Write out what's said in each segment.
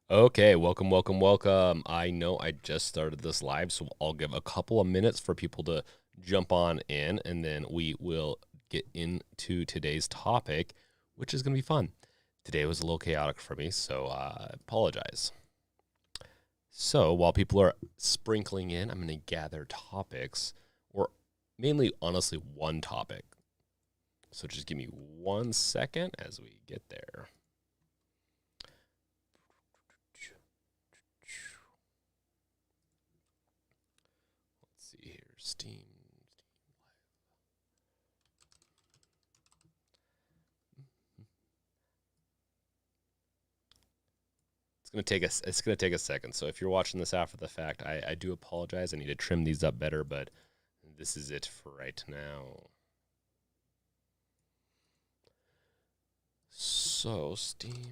Okay, welcome. I know I just started this live, so I'll give a couple of minutes for people to jump on in, and then we will get into today's topic, which is going to be fun. Today was a little chaotic for me, so I apologize. So while people are sprinkling in, I'm going to gather topics, or mainly, honestly, one topic. So just give me 1 second as we get there. Let's see here, Steam. It's gonna take a second. So if you're watching this after the fact, I do apologize. I need to trim these up better, but this is it for right now. So Steam Deck.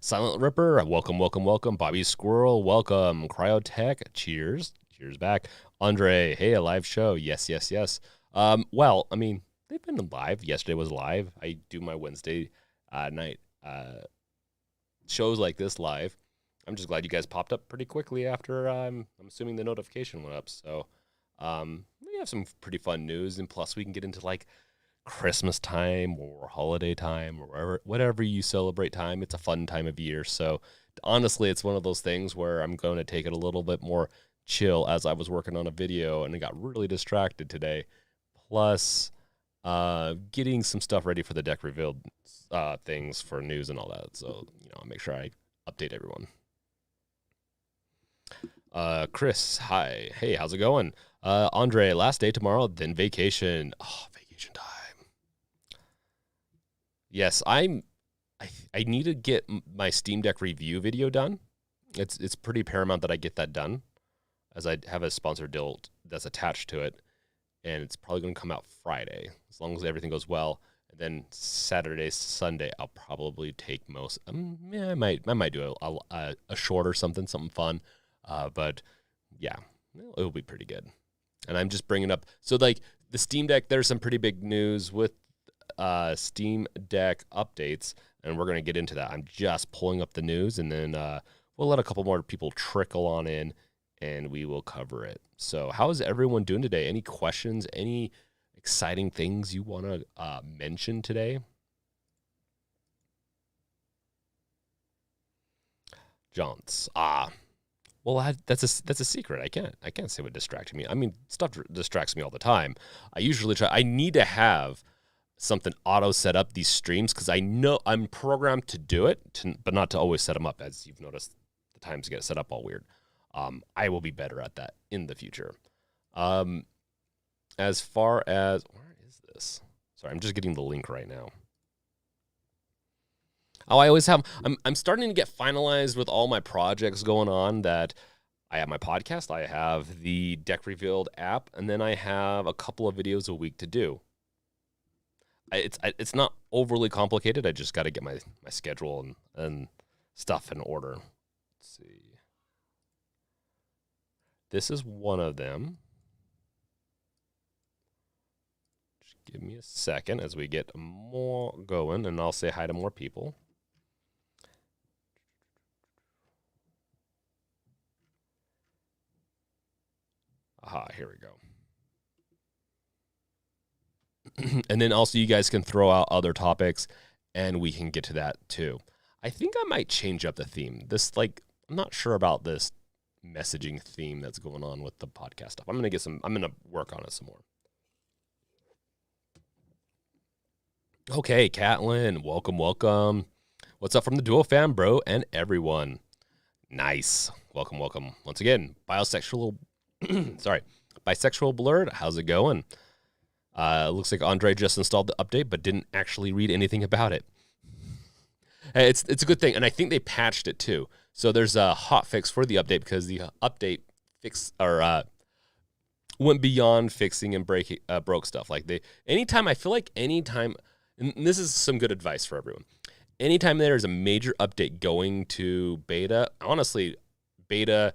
Silent Ripper, welcome. Bobby Squirrel, welcome. Cryotech, cheers. Cheers back. Andre, hey, a live show. Yes. Well, I mean, they've been live. Yesterday was live. I do my Wednesday night shows like this live. I'm just glad you guys popped up pretty quickly after I'm assuming the notification went up. So we have some pretty fun news, and plus we can get into like Christmas time or holiday time or whatever you celebrate time. It's a fun time of year. So honestly, it's one of those things where I'm going to take it a little bit more chill as I was working on a video and I got really distracted today. Plus, getting some stuff ready for the deck revealed things for news and all that. So, I'll make sure I update everyone. Chris, hi. Hey, how's it going? Andre, last day tomorrow, then vacation. Oh, vacation time. Yes, I need to get my Steam Deck review video done. It's pretty paramount that I get that done, as I have a sponsored deal that's attached to it, and it's probably going to come out Friday as long as everything goes well. And then Saturday, Sunday, I'll probably take most. Yeah, I might do a short or something fun, but yeah, it'll be pretty good. And I'm just bringing up like the Steam Deck. There's some pretty big news with Steam Deck updates, and we're going to get into that. I'm just pulling up the news, and then we'll let a couple more people trickle on in, and we will cover it. So how is everyone doing today? Any questions? Any exciting things you want to mention today? Johns. Well, that's a secret. I can't say what distracted me. I mean, stuff distracts me all the time. I usually try. I need to have something auto set up these streams because I know I'm programmed to do it, but not to always set them up. As you've noticed, the times get set up all weird. I will be better at that in the future. As far as where is this? Sorry, I'm just getting the link right now. Oh, I always have. I'm starting to get finalized with all my projects going on. That I have my podcast, I have the Deck Revealed app, and then I have a couple of videos a week to do. It's not overly complicated. I just got to get my schedule and stuff in order. Let's see. This is one of them. Just give me a second as we get more going, and I'll say hi to more people. Aha, here we go. And then also you guys can throw out other topics, and we can get to that too. I think I might change up the theme. I'm not sure about this messaging theme that's going on with the podcast stuff. I'm gonna work on it some more. Okay, Catlin, welcome. What's up from the Duo fam, bro, and everyone? Nice. Welcome. Once again, bisexual blurred. How's it going? Looks like Andre just installed the update, but didn't actually read anything about it. Hey, it's a good thing, and I think they patched it too. So there's a hot fix for the update because the update went beyond fixing and broke stuff. Like anytime, and this is some good advice for everyone. Anytime there's a major update going to beta, honestly, beta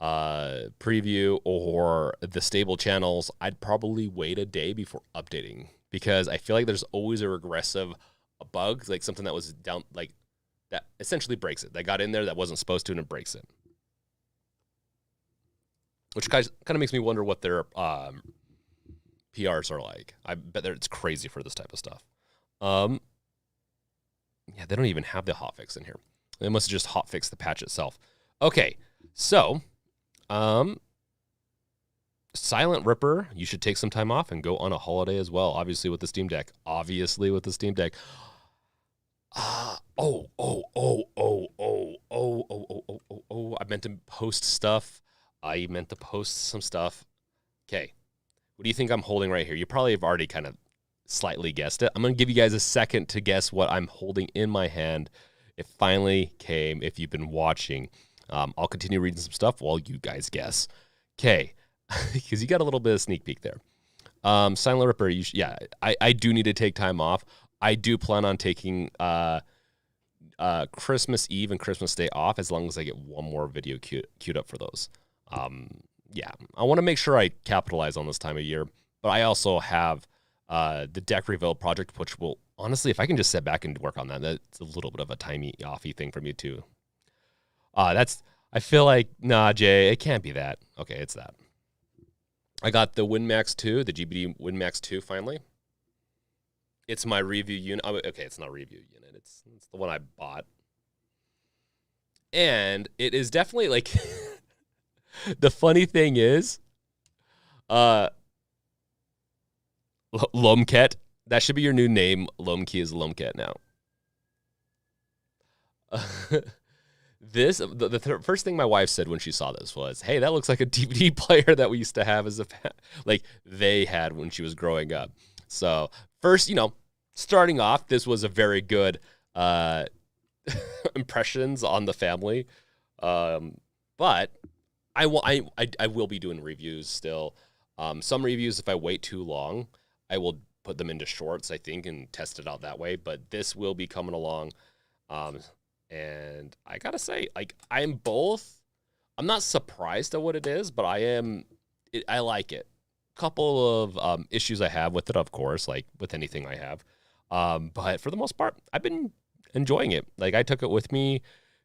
preview or the stable channels, I'd probably wait a day before updating because I feel like there's always a regressive bug, like something that was down, like that essentially breaks it. That got in there that wasn't supposed to, and it breaks it. Which kind of makes me wonder what their PRs are like. I bet it's crazy for this type of stuff. Yeah, they don't even have the hotfix in here. They must have just hotfixed the patch itself. Okay, so Silent Ripper, you should take some time off and go on a holiday as well. Obviously with the Steam Deck. I meant to post stuff. I meant to post some stuff. Okay. What do you think I'm holding right here? You probably have already kind of slightly guessed it. I'm going to give you guys a second to guess what I'm holding in my hand. It finally came if you've been watching. I'll continue reading some stuff while you guys guess. Okay. Because you got a little bit of sneak peek there. Silent Ripper, I do need to take time off. I do plan on taking Christmas Eve and Christmas Day off as long as I get one more video queued up for those. Yeah, I want to make sure I capitalize on this time of year, but I also have the deck rebuild project, which will, honestly, if I can just sit back and work on that, that's a little bit of a timey offy thing for me too. I feel like, nah, Jay, it can't be that. Okay, it's that. I got the Win Max 2, the GPD Win Max 2 finally. It's my review unit. Oh, okay, it's not a review unit. It's the one I bought. And it is definitely like the funny thing is Lomket. That should be your new name. Lomkey is Lomket now. The first thing my wife said when she saw this was, "Hey, that looks like a DVD player that we used to have as a like they had when she was growing up." So first, starting off, this was a very good impressions on the family. But I will be doing reviews still. Some reviews, if I wait too long, I will put them into shorts, I think, and test it out that way. But this will be coming along. And I gotta say, like, I'm not surprised at what it is, but I like it. Couple of issues I have with it, of course, like with anything I have. But for the most part, I've been enjoying it. Like, I took it with me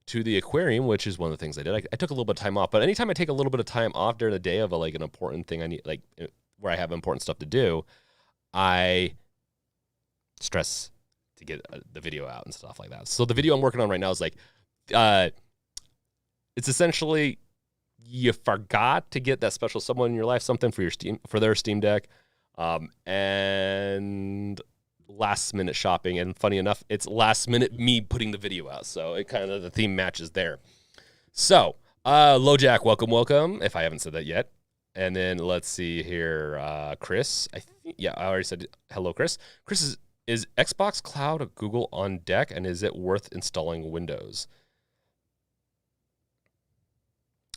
to the aquarium, which is one of the things I did. I took a little bit of time off, but anytime I take a little bit of time off during the day of an important thing I need, like where I have important stuff to do, I stress to get the video out and stuff like that. So the video I'm working on right now is like, it's essentially you forgot to get that special someone in your life something for their Steam Deck, and last minute shopping. And funny enough, it's last minute me putting the video out, so it kind of the theme matches there. So LoJack, welcome. If I haven't said that yet. And then let's see here, Chris. I already said hello, Chris. Chris is Xbox Cloud a Google on deck, and is it worth installing Windows?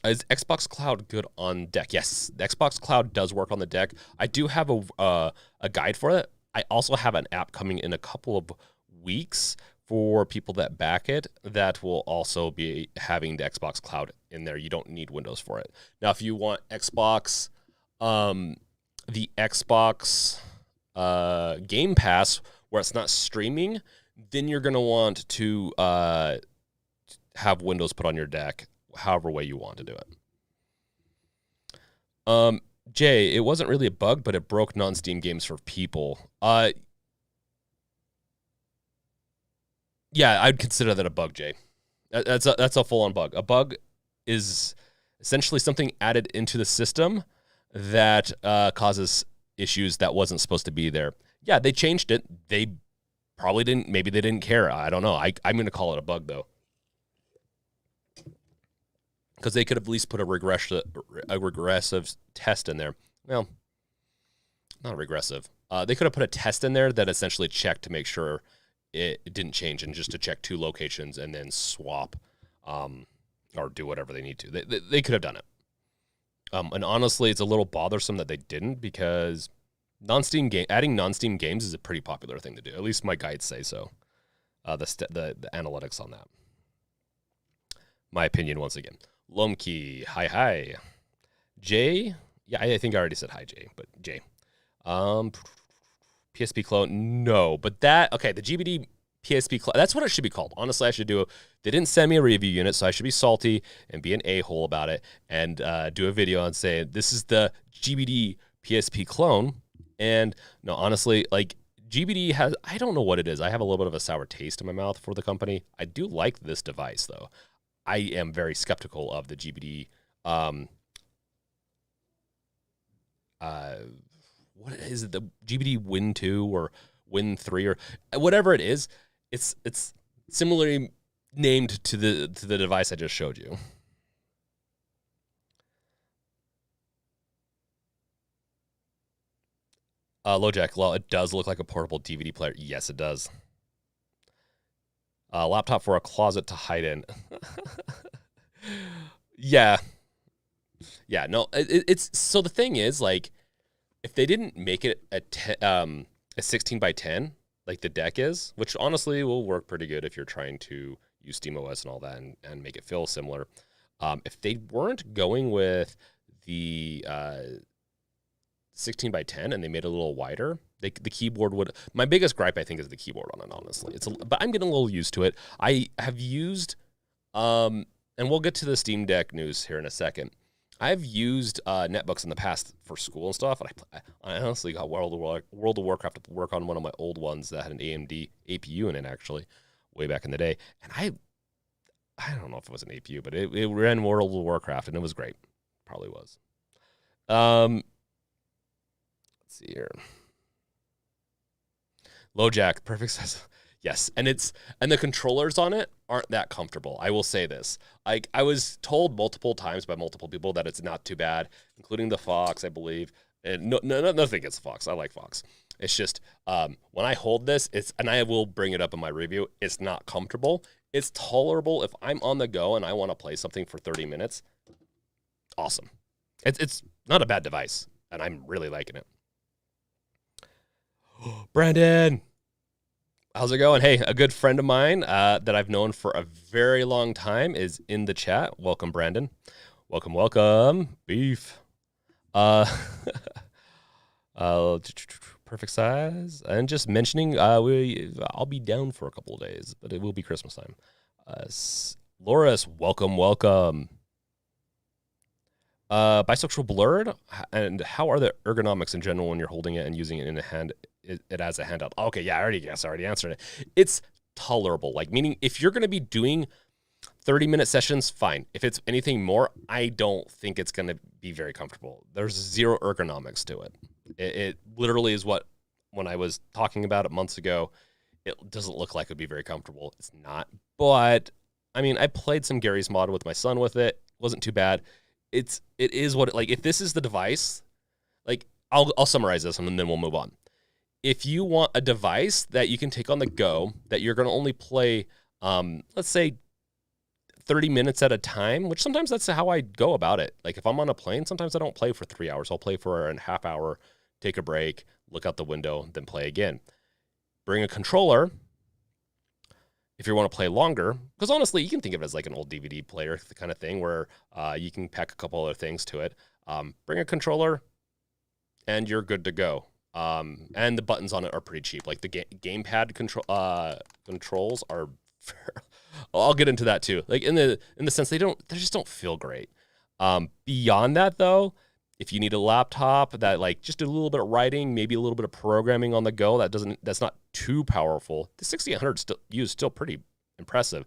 Is Xbox Cloud good on deck? Yes, the Xbox Cloud does work on the deck. I do have a guide for it. I also have an app coming in a couple of weeks for people that back it that will also be having the Xbox Cloud in there. You don't need Windows for it. Now, if you want Xbox, the Xbox Game Pass, where it's not streaming, then you're going to want to have Windows put on your deck, however way you want to do it. Jay, it wasn't really a bug, but it broke non-Steam games for people. Yeah, I'd consider that a bug, Jay. That's a full-on bug. A bug is essentially something added into the system that causes issues that wasn't supposed to be there. Yeah, they changed it. They probably didn't. Maybe they didn't care. I don't know. I'm going to call it a bug, though. Because they could have at least put a regressive test in there. Well, not regressive. They could have put a test in there that essentially checked to make sure it didn't change, and just to check 2 locations and then swap or do whatever they need to. They could have done it. And honestly, it's a little bothersome that they didn't, because adding non-Steam games is a pretty popular thing to do. At least my guides say so. The analytics on that. My opinion once again. Lomkey, hi. Jay, yeah, I think I already said hi, Jay, but Jay. PSP clone, no. But the GPD PSP. That's what it should be called. Honestly, I should do. They didn't send me a review unit, so I should be salty and be an a-hole about it and do a video and say this is the GPD PSP clone. And no, honestly, like GPD has, I don't know what it is. I have a little bit of a sour taste in my mouth for the company. I do like this device though. I am very skeptical of the GPD. What is it? The GPD Win 2 or Win 3 or whatever it is. It's similarly named to the device I just showed you. LoJack, well, it does look like a portable DVD player. Yes, it does. Laptop for a closet to hide in. Yeah. Yeah, no, it's so the thing is, like, if they didn't make it a 16 by 10, like the deck is, which honestly will work pretty good if you're trying to use SteamOS and all that and make it feel similar. If they weren't going with the 16 by 10 and they made it a little wider, the keyboard would. My biggest gripe, I think, is the keyboard on it. Honestly, but I'm getting a little used to it. I have used, and we'll get to the Steam Deck news here in a second. I've used netbooks in the past for school and stuff, and I honestly got World of Warcraft to work on one of my old ones that had an AMD APU in it, actually, way back in the day. And I don't know if it was an APU, but it ran World of Warcraft, and it was great. Probably was. Let's see here. LoJack, perfect size. Yes, and the controllers on it aren't that comfortable. I will say this. I was told multiple times by multiple people that it's not too bad, including the Fox, I believe. And nothing against Fox. I like Fox. It's just when I hold this, and I will bring it up in my review, it's not comfortable. It's tolerable if I'm on the go and I want to play something for 30 minutes. Awesome. It's not a bad device, and I'm really liking it. Brandon, how's it going? Hey, a good friend of mine that I've known for a very long time is in the chat. Welcome, Brandon. Welcome. Beef. Perfect size. And just mentioning, I'll be down for a couple of days, but it will be Christmas time. Loris, welcome. Bisexual blurred, and how are the ergonomics in general when you're holding it and using it in a hand? It as a handheld. Okay, yeah, I already answered it. It's tolerable, like meaning if you're going to be doing 30-minute sessions, fine. If it's anything more, I don't think it's going to be very comfortable. There's zero ergonomics to it. It literally is what, when I was talking about it months ago, it doesn't look like it would be very comfortable. It's not. But, I mean, I played some Gary's Mod with my son with it. It wasn't too bad. It is what, like, if this is the device, like, I'll summarize this and then we'll move on. If you want a device that you can take on the go, that you're going to only play, let's say, 30 minutes at a time, which sometimes that's how I go about it. Like if I'm on a plane, sometimes I don't play for 3 hours. I'll play for a half hour, take a break, look out the window, then play again. Bring a controller if you want to play longer, because honestly, you can think of it as like an old DVD player kind of thing where you can pack a couple other things to it. Bring a controller and you're good to go. And the buttons on it are pretty cheap. Like the gamepad controls are I'll get into that too. Like in the sense they just don't feel great. Beyond that though, if you need a laptop that like just a little bit of writing, maybe a little bit of programming on the go, that's not too powerful. The 6800 still pretty impressive.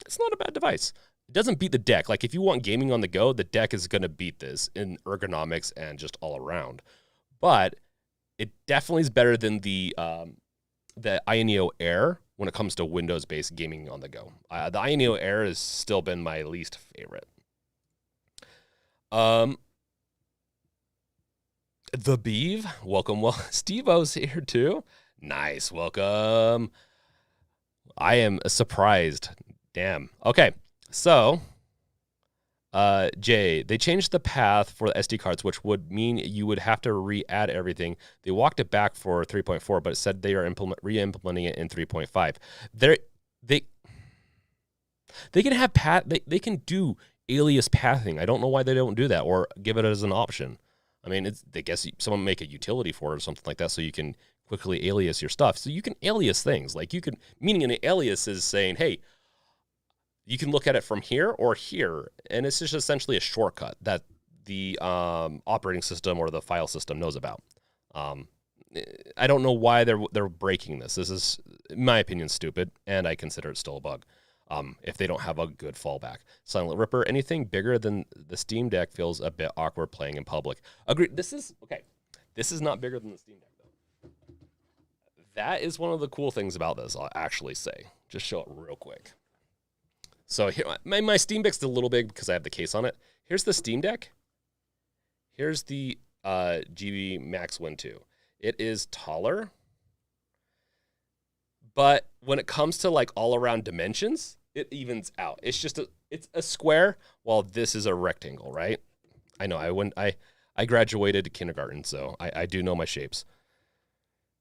It's not a bad device. It doesn't beat the deck. Like if you want gaming on the go, the deck is going to beat this in ergonomics and just all around. But it definitely is better than the Ioneo Air when it comes to Windows-based gaming on the go. The Ioneo Air has still been my least favorite. The Beeve, welcome. Well, Steve-O's here too. Nice, welcome. I am surprised. Damn. Okay, so Jay, they changed the path for the SD cards, which would mean you would have to re-add everything. They walked it back for 3.4, but it said they are re-implementing it in 3.5. They can have they can do alias pathing. I don't know why they don't do that or give it as an option. I mean, I guess someone make a utility for it or something like that so you can quickly alias your stuff. So you can alias things. Like you can, meaning an alias is saying, hey, you can look at it from here or here. And it's just essentially a shortcut that the operating system or the file system knows about. I don't know why they're breaking this. This is, in my opinion, stupid, and I consider it still a bug. If they don't have a good fallback. Silent Ripper, anything bigger than the Steam Deck feels a bit awkward playing in public. Agreed. This is not bigger than the Steam Deck, though. That is one of the cool things about this, I'll actually say. Just show it real quick. So here, my Steam Deck's a little big because I have the case on it. Here's the Steam Deck. Here's the GPD Max Win 2. It is taller, but when it comes to like all around dimensions, it evens out. It's just it's a square while this is a rectangle, right? I know I graduated kindergarten, so I do know my shapes.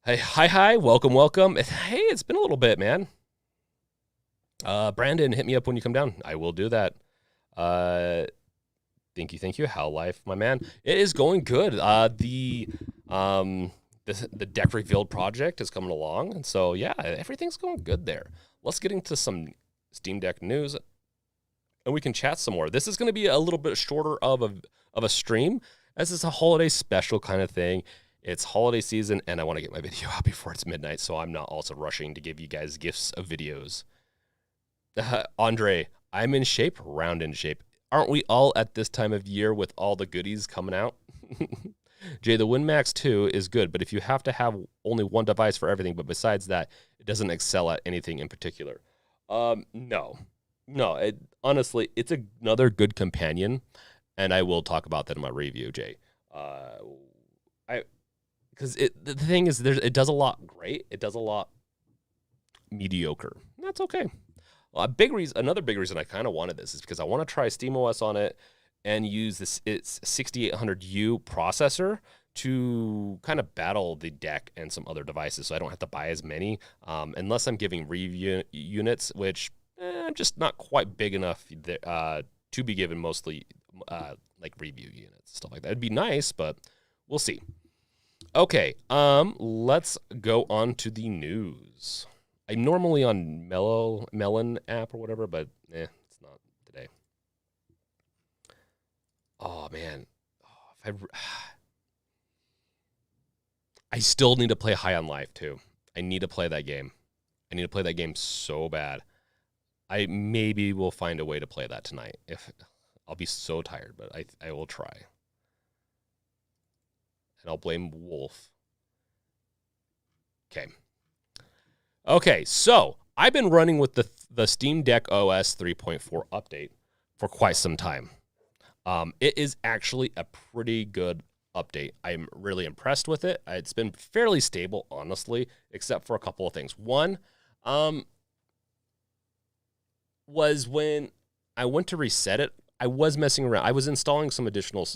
Hey, hi, welcome. Hey, it's been a little bit, man. Brandon, hit me up when you come down. I will do that. Thank you. How life, my man? It is going good. The deck revealed project is coming along, and so yeah, everything's going good there. Let's get into some Steam Deck news, and we can chat some more. This is going to be a little bit shorter of a stream, as it's a holiday special kind of thing. It's holiday season, and I want to get my video out before it's midnight, so I'm not also rushing to give you guys gifts of videos. Andre, I'm in shape, round in shape. Aren't we all at this time of year with all the goodies coming out? Jay, the Win Max 2 is good, but if you have to have only one device for everything, but besides that, it doesn't excel at anything in particular. No. Honestly, it's another good companion, and I will talk about that in my review, Jay. Because the thing is, it does a lot great. It does a lot mediocre. That's okay. Another big reason I kind of wanted this is because I want to try SteamOS on it and use its 6800U processor to kind of battle the deck and some other devices, so I don't have to buy as many, unless I'm giving review units, which I'm just not quite big enough to be given mostly like review units, stuff like that. It'd be nice, but we'll see. Okay, let's go on to the news. I'm normally on Melon app or whatever, but it's not today. Oh, man. I still need to play High on Life, too. I need to play that game. I need to play that game so bad. I maybe will find a way to play that tonight. I'll be so tired, but I will try. And I'll blame Wolf. Okay, so I've been running with the Steam Deck OS 3.4 update for quite some time. It is actually a pretty good update. I'm really impressed with it. It's been fairly stable, honestly, except for a couple of things. One was when I went to reset it, I was messing around. I was installing some additional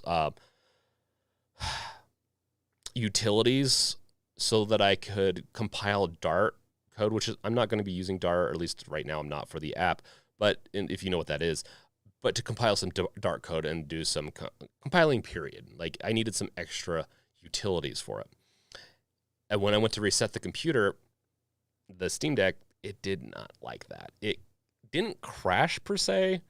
utilities so that I could compile Dart code, which is, I'm not going to be using Dart, or at least right now I'm not for the app, but if you know what that is, but to compile some Dart code and do some compiling period. Like I needed some extra utilities for it. And when I went to reset the computer, the Steam Deck, it did not like that. It didn't crash per se.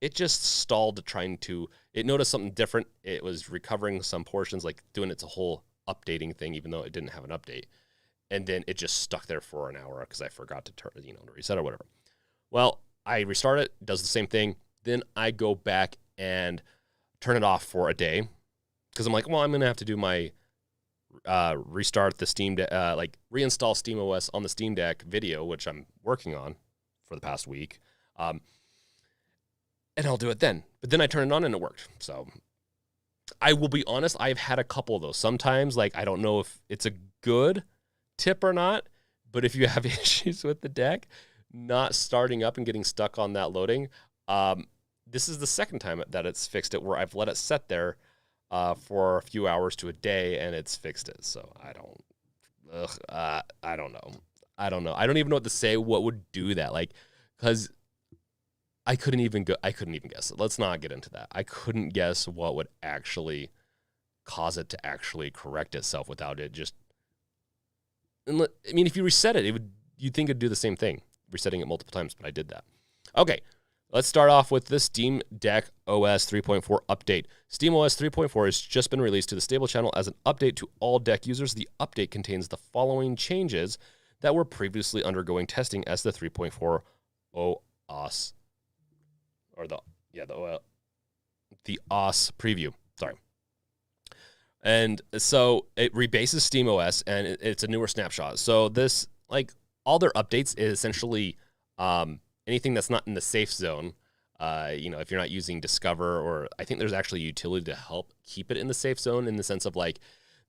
It just stalled it noticed something different. It was recovering some portions, like doing its whole updating thing, even though it didn't have an update. And then it just stuck there for an hour because I forgot to to reset or whatever. Well, I restart it, does the same thing. Then I go back and turn it off for a day because I'm like, well, I'm going to have to do my restart the Steam Deck, like reinstall SteamOS on the Steam Deck video, which I'm working on for the past week. And I'll do it then. But then I turn it on and it worked. So I will be honest, I've had a couple of those. Sometimes, like, I don't know if it's a good tip or not, but if you have issues with the deck not starting up and getting stuck on that loading, this is the second time that it's fixed it, where I've let it set there for a few hours to a day and it's fixed it. So I don't know. I don't even know what to say. What would do that? Like, because I couldn't even guess it. Let's not get into that. I couldn't guess what would actually cause it to actually correct itself without it just I mean, if you reset it, you'd think it'd do the same thing, resetting it multiple times, but I did that. Okay, let's start off with the Steam Deck OS 3.4 update. SteamOS 3.4 has just been released to the stable channel as an update to all Deck users. The update contains the following changes that were previously undergoing testing as the 3.4 OS, or the OS preview. Sorry. And so it rebases SteamOS, and it's a newer snapshot. So this, like, all their updates is essentially anything that's not in the safe zone. If you're not using Discover, or I think there's actually a utility to help keep it in the safe zone, in the sense of, like,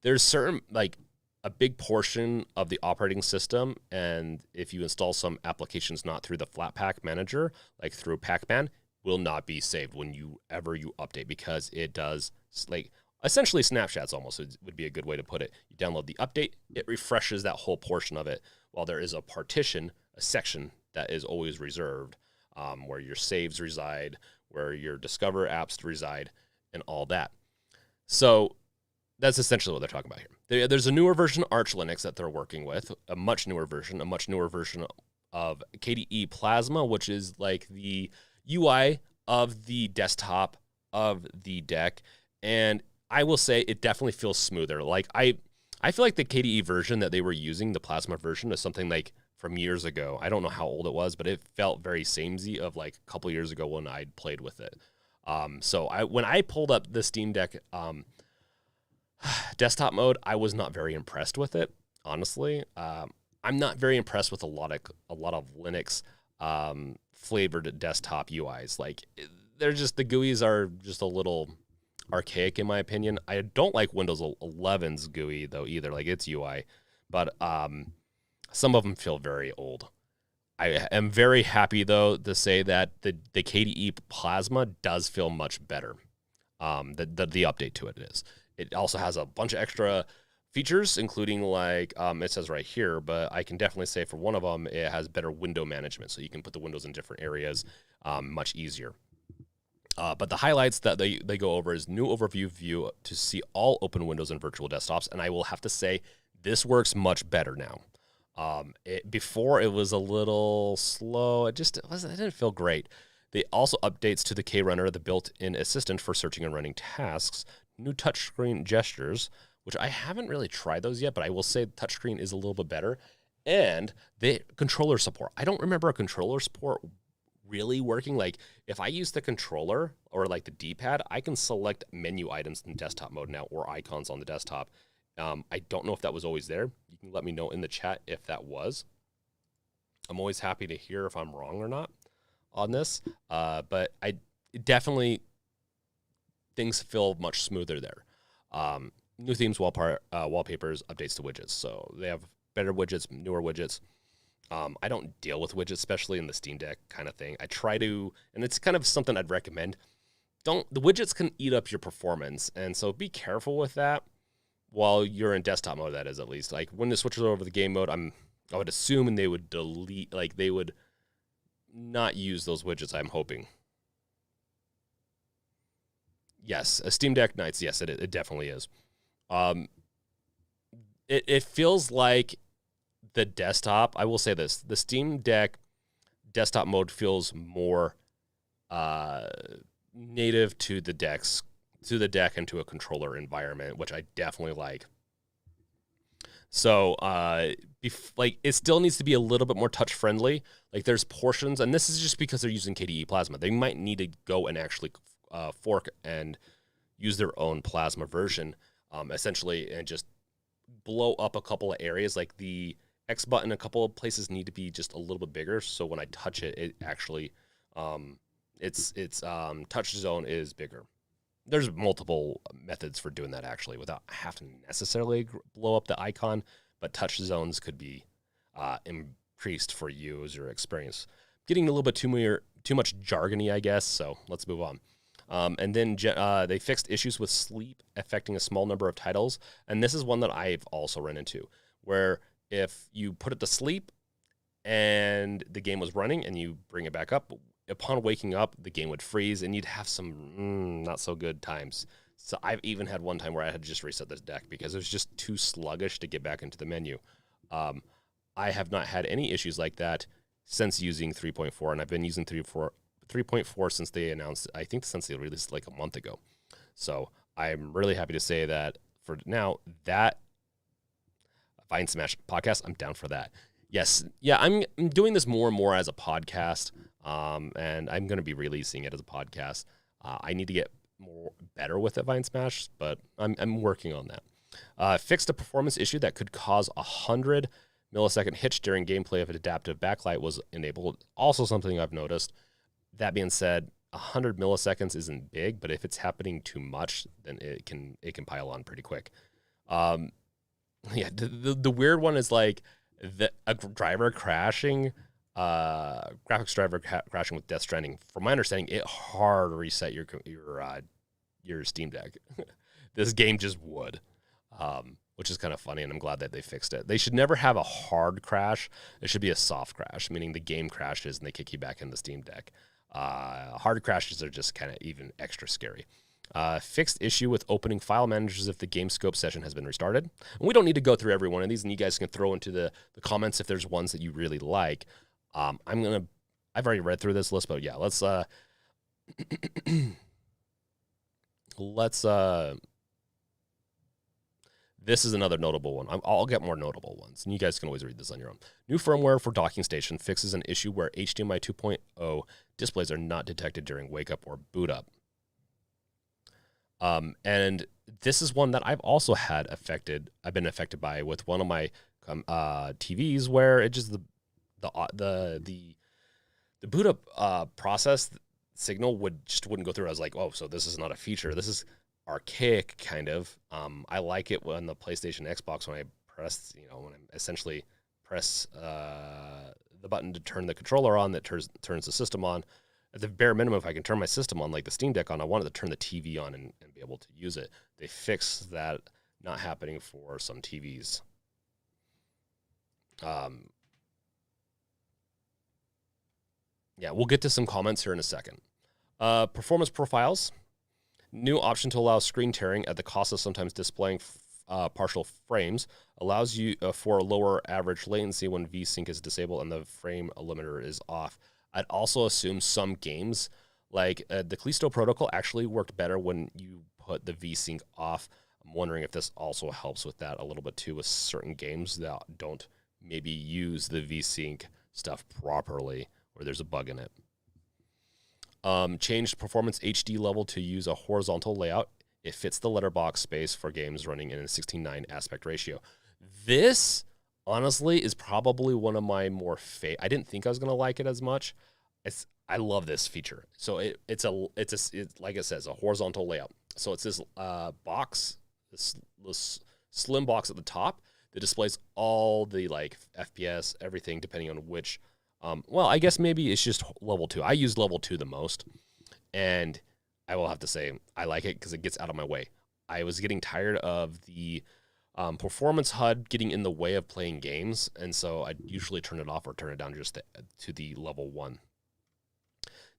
there's certain, like, a big portion of the operating system, and if you install some applications not through the Flatpak manager, like through Pacman, will not be saved when you update, because it does, like, essentially snapshots almost would be a good way to put it. You download the update, it refreshes that whole portion of it, while there is a partition, a section that is always reserved, where your saves reside, where your Discover apps reside, and all that. So that's essentially what they're talking about here. There's a newer version of Arch Linux that they're working with, a much newer version of KDE Plasma, which is like the UI of the desktop of the Deck. And I will say it definitely feels smoother. Like, I feel like the KDE version that they were using, the Plasma version, is something like from years ago. I don't know how old it was, but it felt very samey of like a couple years ago when I'd played with it. So when I pulled up the Steam Deck desktop mode, I was not very impressed with it, honestly. I'm not very impressed with a lot of Linux flavored desktop UIs. Like, they're just, the GUIs are just a little archaic in my opinion. I don't like Windows 11's GUI though either, like its UI, but some of them feel very old. I am very happy though to say that the KDE Plasma does feel much better. The update to it is. It also has a bunch of extra features, including like, it says right here, but I can definitely say for one of them, it has better window management. So you can put the windows in different areas much easier. But the highlights that they go over is new overview view to see all open windows and virtual desktops. And I will have to say, this works much better now. Before it was a little slow. It didn't feel great. They also updates to the KRunner, the built-in assistant for searching and running tasks, new touchscreen gestures, which I haven't really tried those yet, but I will say touchscreen is a little bit better. And the controller support. I don't remember a controller support really working. Like, if I use the controller or like the D-pad, I can select menu items in desktop mode now, or icons on the desktop. I don't know if that was always there. You can let me know in the chat if that was. I'm always happy to hear if I'm wrong or not on this. But definitely things feel much smoother there. New themes, wallpapers, updates to widgets. So they have better widgets, newer widgets. I don't deal with widgets, especially in the Steam Deck kind of thing. I try to, and it's kind of something I'd recommend. The widgets can eat up your performance, and so be careful with that while you're in desktop mode, that is, at least. Like, when it switches over to the game mode, I would assume and they would delete, like, they would not use those widgets, I'm hoping. Yes, a Steam Deck Nights, yes, it definitely is. It feels like the desktop, I will say this, the Steam Deck desktop mode feels more native to the Deck and to a controller environment, which I definitely like. So, like, it still needs to be a little bit more touch friendly. Like, there's portions, and this is just because they're using KDE Plasma. They might need to go and actually fork and use their own Plasma version, essentially, and just blow up a couple of areas. Like, the X button, a couple of places need to be just a little bit bigger, so when I touch it, it actually, its touch zone is bigger. There's multiple methods for doing that, actually, without having to necessarily blow up the icon, but touch zones could be increased for user experience. Getting a little bit too much jargony, I guess, so let's move on. And then they fixed issues with sleep affecting a small number of titles, and this is one that I've also run into, where if you put it to sleep and the game was running and you bring it back up, upon waking up, the game would freeze and you'd have some not so good times. So I've even had one time where I had to just reset this deck because it was just too sluggish to get back into the menu. I have not had any issues like that since using 3.4, and I've been using 3.4 since they announced, I think since they released like a month ago. So I'm really happy to say that for now, that Vine Smash podcast, I'm down for that. Yes, yeah, I'm doing this more and more as a podcast, and I'm going to be releasing it as a podcast. I need to get better with it, Vine Smash, but I'm working on that. Fixed a performance issue that could cause 100 millisecond hitch during gameplay if an adaptive backlight was enabled. Also something I've noticed. That being said, 100 milliseconds isn't big, but if it's happening too much, then it can pile on pretty quick. Yeah, the weird one is like a driver crashing, graphics driver crashing with Death Stranding. From my understanding, it hard reset your Steam Deck. This game just would, which is kind of funny, and I'm glad that they fixed it. They should never have a hard crash. It should be a soft crash, meaning the game crashes and they kick you back in the Steam Deck. Hard crashes are just kind of even extra scary. Fixed issue with opening file managers if the game scope session has been restarted. And we don't need to go through every one of these, and you guys can throw into the comments if there's ones that you really like. I've already read through this list, but yeah, let's this is another notable one. I'll get more notable ones, and you guys can always read this on your own. New firmware for docking station fixes an issue where HDMI 2.0 displays are not detected during wake up or boot up. And this is one that I've also had affected. I've been affected by with one of my TVs where it just the boot up process signal wouldn't go through. I was like, oh, so this is not a feature. This is archaic kind of. I like it when the PlayStation, Xbox, when I press, when I essentially press the button to turn the controller on, that turns the system on. At the bare minimum, if I can turn my system on, like the Steam Deck on, I wanted to turn the TV on and be able to use it. They fixed that not happening for some TVs. Yeah, we'll get to some comments here in a second. Performance profiles. New option to allow screen tearing at the cost of sometimes displaying partial frames. Allows you for a lower average latency when VSync is disabled and the frame limiter is off. I'd also assume some games, like the Callisto Protocol, actually worked better when you put the VSync off. I'm wondering if this also helps with that a little bit too with certain games that don't maybe use the VSync stuff properly, or there's a bug in it. Changed performance HD level to use a horizontal layout. It fits the letterbox space for games running in a 16:9 aspect ratio. This, honestly, is probably one of my more I didn't think I was going to like it as much. I love this feature. So it's like it says, a horizontal layout. So it's this box, this slim box at the top that displays all the like FPS, everything, depending on which. Well, I guess maybe it's just level 2. I use level 2 the most, and I will have to say I like it because it gets out of my way. I was getting tired of the performance HUD getting in the way of playing games, and so I usually turn it off or turn it down just to the level 1.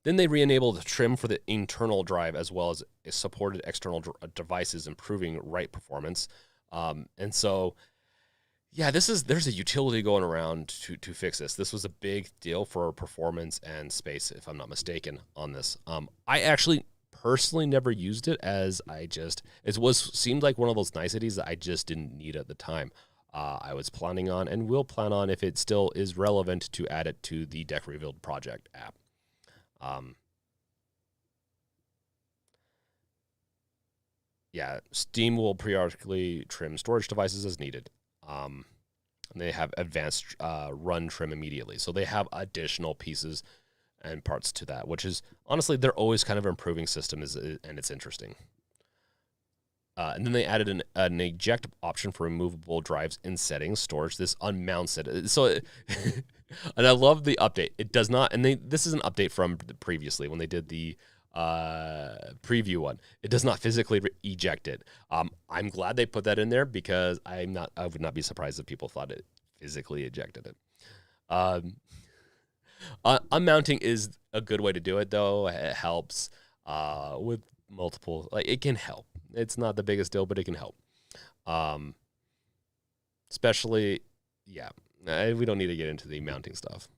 Then they re-enabled trim for the internal drive as well as supported external devices, improving write performance. And so, yeah, there's a utility going around to fix this. This was a big deal for performance and space, if I'm not mistaken, on this. I actually personally never used it, as seemed like one of those niceties that I just didn't need at the time. I was planning on and will plan on, if it still is relevant, to add it to the Deck Revealed Project app. Yeah, Steam will periodically trim storage devices as needed. And they have advanced run trim immediately. So they have additional pieces and parts to that, which is, honestly, they're always kind of improving systems, and it's interesting. And then they added an eject option for removable drives in settings, storage. This unmounts it. So, and I love the update. It does not, and this is an update from previously when they did the preview one. It does not physically eject it. I'm glad they put that in there, because I would not be surprised if people thought it physically ejected it. Unmounting is a good way to do it, though. It helps with multiple, like, it can help. It's not the biggest deal, but it can help. Especially, yeah, we don't need to get into the mounting stuff.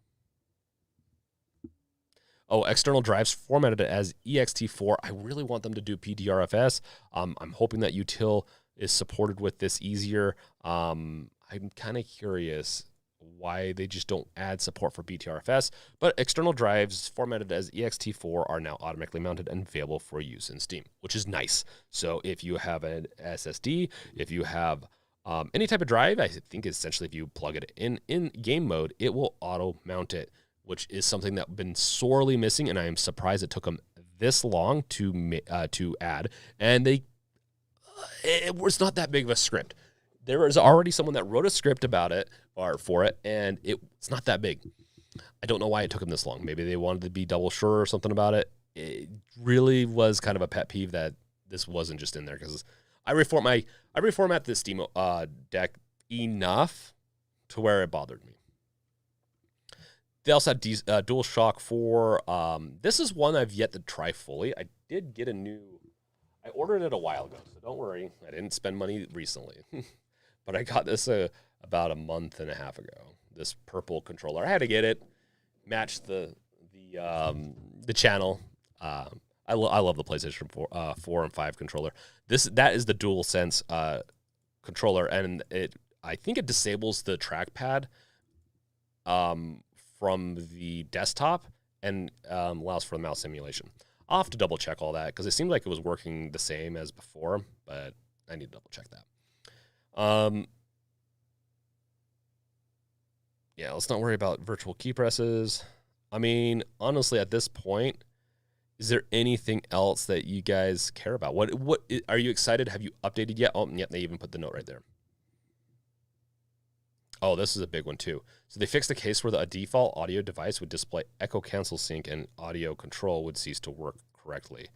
Oh, external drives formatted as ext4. I really want them to do PTRFS. I'm hoping that util is supported with this easier. I'm kind of curious why they just don't add support for BTRFS, but external drives formatted as ext4 are now automatically mounted and available for use in Steam, which is nice. So if you have an SSD, if you have any type of drive, I think essentially if you plug it in game mode, it will auto mount it, which is something that's been sorely missing, and I am surprised it took them this long to add. And it was not that big of a script. There is already someone that wrote a script about it or for it, and it's not that big. I don't know why it took them this long. Maybe they wanted to be double sure or something about it. It really was kind of a pet peeve that this wasn't just in there, because I reformat the Steam deck enough to where it bothered me. They also had DualShock 4. This is one I've yet to try fully. I did get I ordered it a while ago, so don't worry. I didn't spend money recently. But I got this about a month and a half ago. This purple controller. I had to get it. Match the channel. I love the PlayStation 4 and 5 controller. That is the DualSense controller, and I think it disables the trackpad from the desktop and allows for the mouse simulation. I'll have to double check all that, because it seemed like it was working the same as before, but I need to double check that. Yeah, let's not worry about virtual key presses. I mean, honestly, at this point, is there anything else that you guys care about? What are you excited? Have you updated yet? Oh, yep, they even put the note right there. Oh, this is a big one too. So they fixed the case where a default audio device would display echo cancel sync and audio control would cease to work correctly.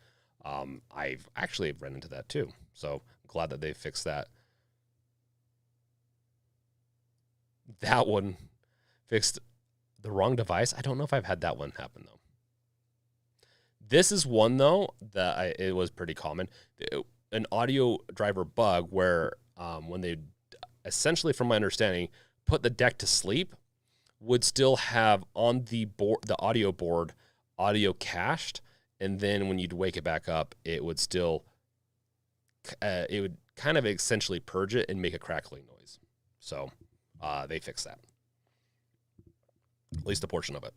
I've actually run into that too. So I'm glad that they fixed that. That one fixed the wrong device. I don't know if I've had that one happen though. This is one though that it was pretty common. An audio driver bug where when they essentially, from my understanding, put the deck to sleep, would still have on the audio board audio cached, and then when you'd wake it back up, it would still it would kind of essentially purge it and make a crackling noise. So they fixed that, at least a portion of it.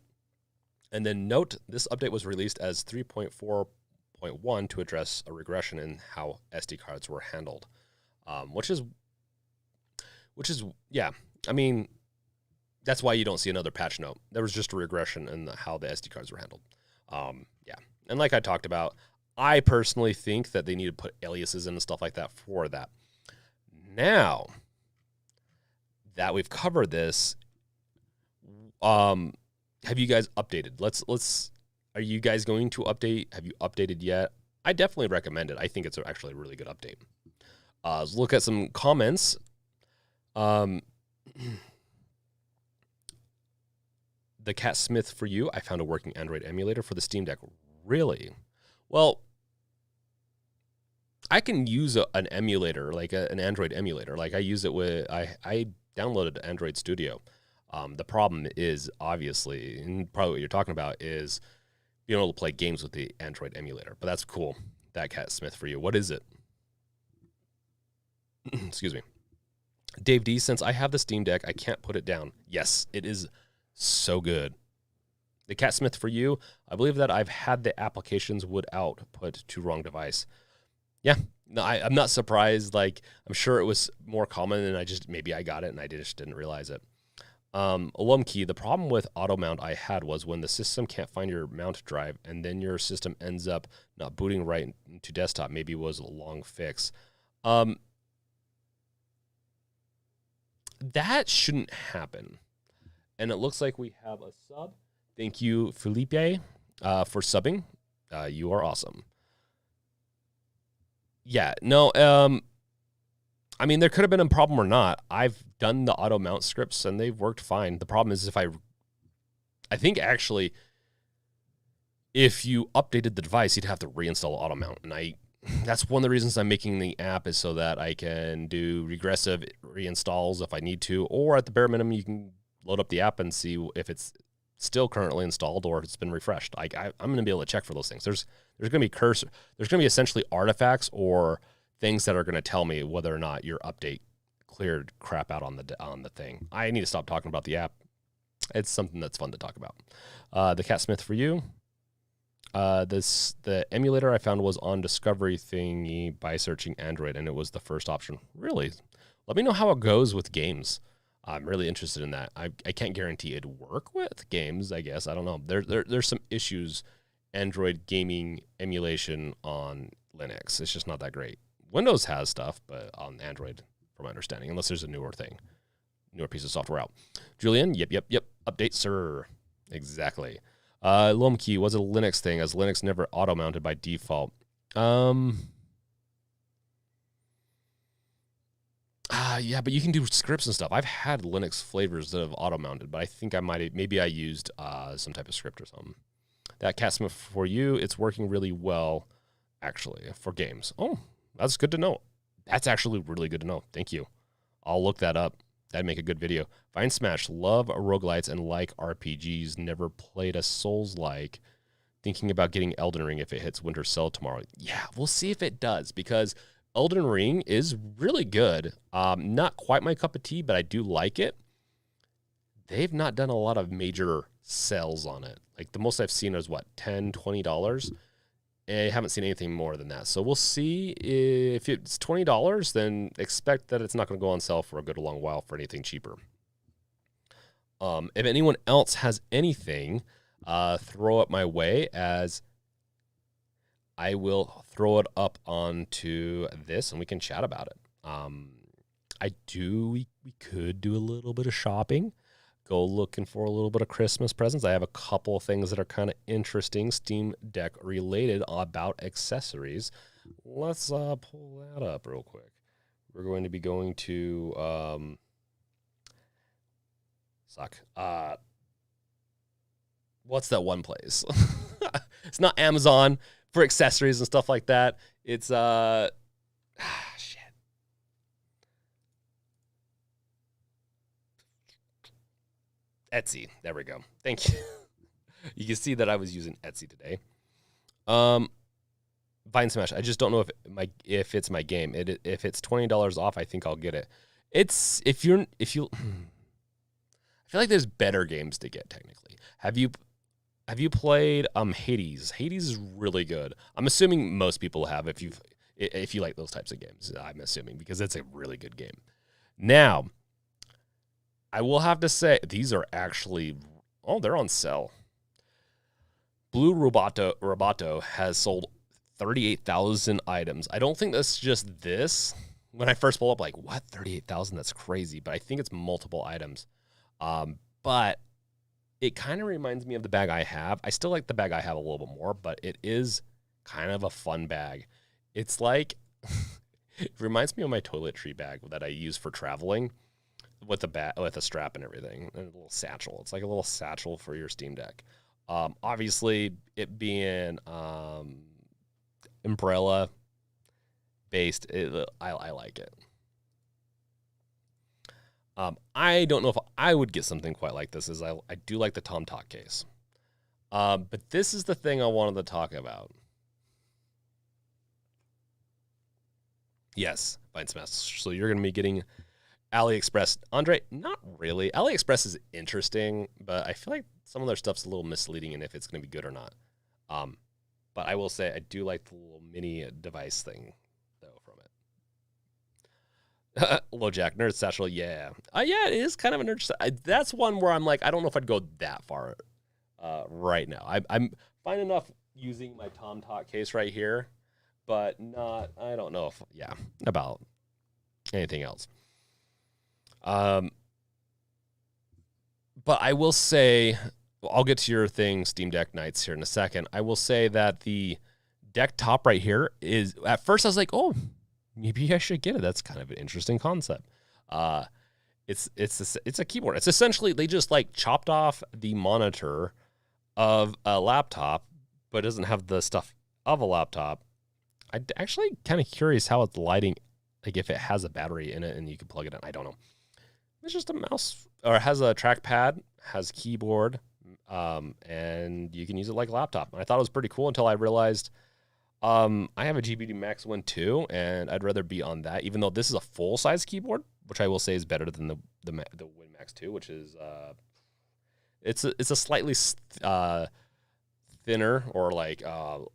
And then note, this update was released as 3.4.1 to address a regression in how SD cards were handled, which is yeah. I mean, that's why you don't see another patch note. There was just a regression in how the SD cards were handled. Yeah. And like I talked about, I personally think that they need to put aliases in and stuff like that for that. Now that we've covered this, have you guys updated? Are you guys going to update? Have you updated yet? I definitely recommend it. I think it's actually a really good update. Let's look at some comments. The Cat Smith for you. I found a working Android emulator for the Steam Deck. Really? Well, I can use an emulator, like an Android emulator. Like I use it with, I downloaded Android Studio. The problem is obviously, and probably what you're talking about, is being able to play games with the Android emulator. But that's cool. That Cat Smith for you. What is it? Excuse me. Dave D, since I have the Steam Deck, I can't put it down. Yes, it is so good. The Cat Smith for you, I believe that I've had the applications would output to wrong device. Yeah, no, I'm not surprised. Like, I'm sure it was more common, and maybe I got it, and I just didn't realize it. Alum Key, the problem with auto mount I had was when the system can't find your mount drive, and then your system ends up not booting right into desktop. Maybe it was a long fix. That shouldn't happen. And it looks like we have a sub. Thank you, Felipe, for subbing. You are awesome. Yeah, no, I mean, there could have been a problem or not. I've done the auto mount scripts and they've worked fine. The problem is I think actually, if you updated the device, you'd have to reinstall auto mount. And that's one of the reasons I'm making the app, is so that I can do regressive reinstalls if I need to, or at the bare minimum, you can load up the app and see if it's still currently installed or if it's been refreshed. I'm going to be able to check for those things. There's going to be there's going to be essentially artifacts or things that are going to tell me whether or not your update cleared crap out on the thing. I need to stop talking about the app. It's something that's fun to talk about. The Cat Smith for you. The emulator I found was on Discovery thingy by searching Android, and it was the first option. Really? Let me know how it goes with games. I'm really interested in that. I can't guarantee it'd work with games, I guess. I don't know. There's some issues, Android gaming emulation on Linux. It's just not that great. Windows has stuff, but on Android, from my understanding, unless there's a newer piece of software out. Julian, yep. Update, sir. Exactly. Lomkey was a Linux thing, as Linux never auto-mounted by default. Yeah, but you can do scripts and stuff. I've had Linux flavors that have auto-mounted, but I think maybe I used some type of script or something. That Cat Smith for you, it's working really well, actually, for games. Oh, that's good to know. That's actually really good to know. Thank you. I'll look that up. That'd make a good video. Fine Smash, love roguelites and like RPGs. Never played a Souls-like. Thinking about getting Elden Ring if it hits Winter Sale tomorrow. Yeah, we'll see if it does, because Elden Ring is really good. Not quite my cup of tea, but I do like it. They've not done a lot of major sales on it. Like, the most I've seen is, what, $10, $20? I haven't seen anything more than that. So we'll see. If it's $20, then expect that it's not going to go on sale for a good long while for anything cheaper. If anyone else has anything, throw it my way, as I will throw it up onto this and we can chat about it. We could do a little bit of shopping. Go looking for a little bit of Christmas presents. I have a couple of things that are kind of interesting, Steam Deck related, about accessories. Let's pull that up real quick. We're going to be going to what's that one place? It's not Amazon for accessories and stuff like that. It's shit. Etsy. There we go. Thank you. You can see that I was using Etsy today. Vine Smash. I just don't know if it's my game. If it's $20 off, I think I'll get it. It's if you I feel like there's better games to get technically. Have you played Hades? Hades is really good. I'm assuming most people have if you like those types of games. I'm assuming, because it's a really good game. Now, I will have to say, these are actually, they're on sale. Blue Roboto has sold 38,000 items. I don't think that's just this. When I first pulled up, like, what, 38,000? That's crazy. But I think it's multiple items. But it kind of reminds me of the bag I have. I still like the bag I have a little bit more, but it is kind of a fun bag. It's like, it reminds me of my toiletry bag that I use for traveling, with a strap and everything, and a little satchel. It's like a little satchel for your Steam Deck. Obviously, it being umbrella based, I like it. I don't know if I would get something quite like this, as I do like the Tom Talk case. But this is the thing I wanted to talk about. Yes, Vine Smash. So you're going to be getting AliExpress. Andre, not really. AliExpress is interesting, but I feel like some of their stuff's a little misleading in if it's going to be good or not. But I will say I do like the little mini device thing, though, from it. LoJack, Nerd Satchel, yeah. Yeah, it is kind of a nerd. That's one where I'm like, I don't know if I'd go that far right now. I'm fine enough using my Tom Talk case right here, but I don't know about anything else. But I will say, I'll get to your thing, Steam Deck Nights, here in a second. I will say that the deck top right here is, at first I was like, oh, maybe I should get it. That's kind of an interesting concept. It's a keyboard. It's essentially, they just like chopped off the monitor of a laptop, but it doesn't have the stuff of a laptop. I'm actually kind of curious how it's lighting, like if it has a battery in it and you can plug it in. I don't know. It's just a mouse, or it has a trackpad, has keyboard, and you can use it like a laptop. And I thought it was pretty cool until I realized I have a GPD Max one too, and I'd rather be on that, even though this is a full-size keyboard, which I will say is better than the Win Max 2, which is it's a slightly thinner, or like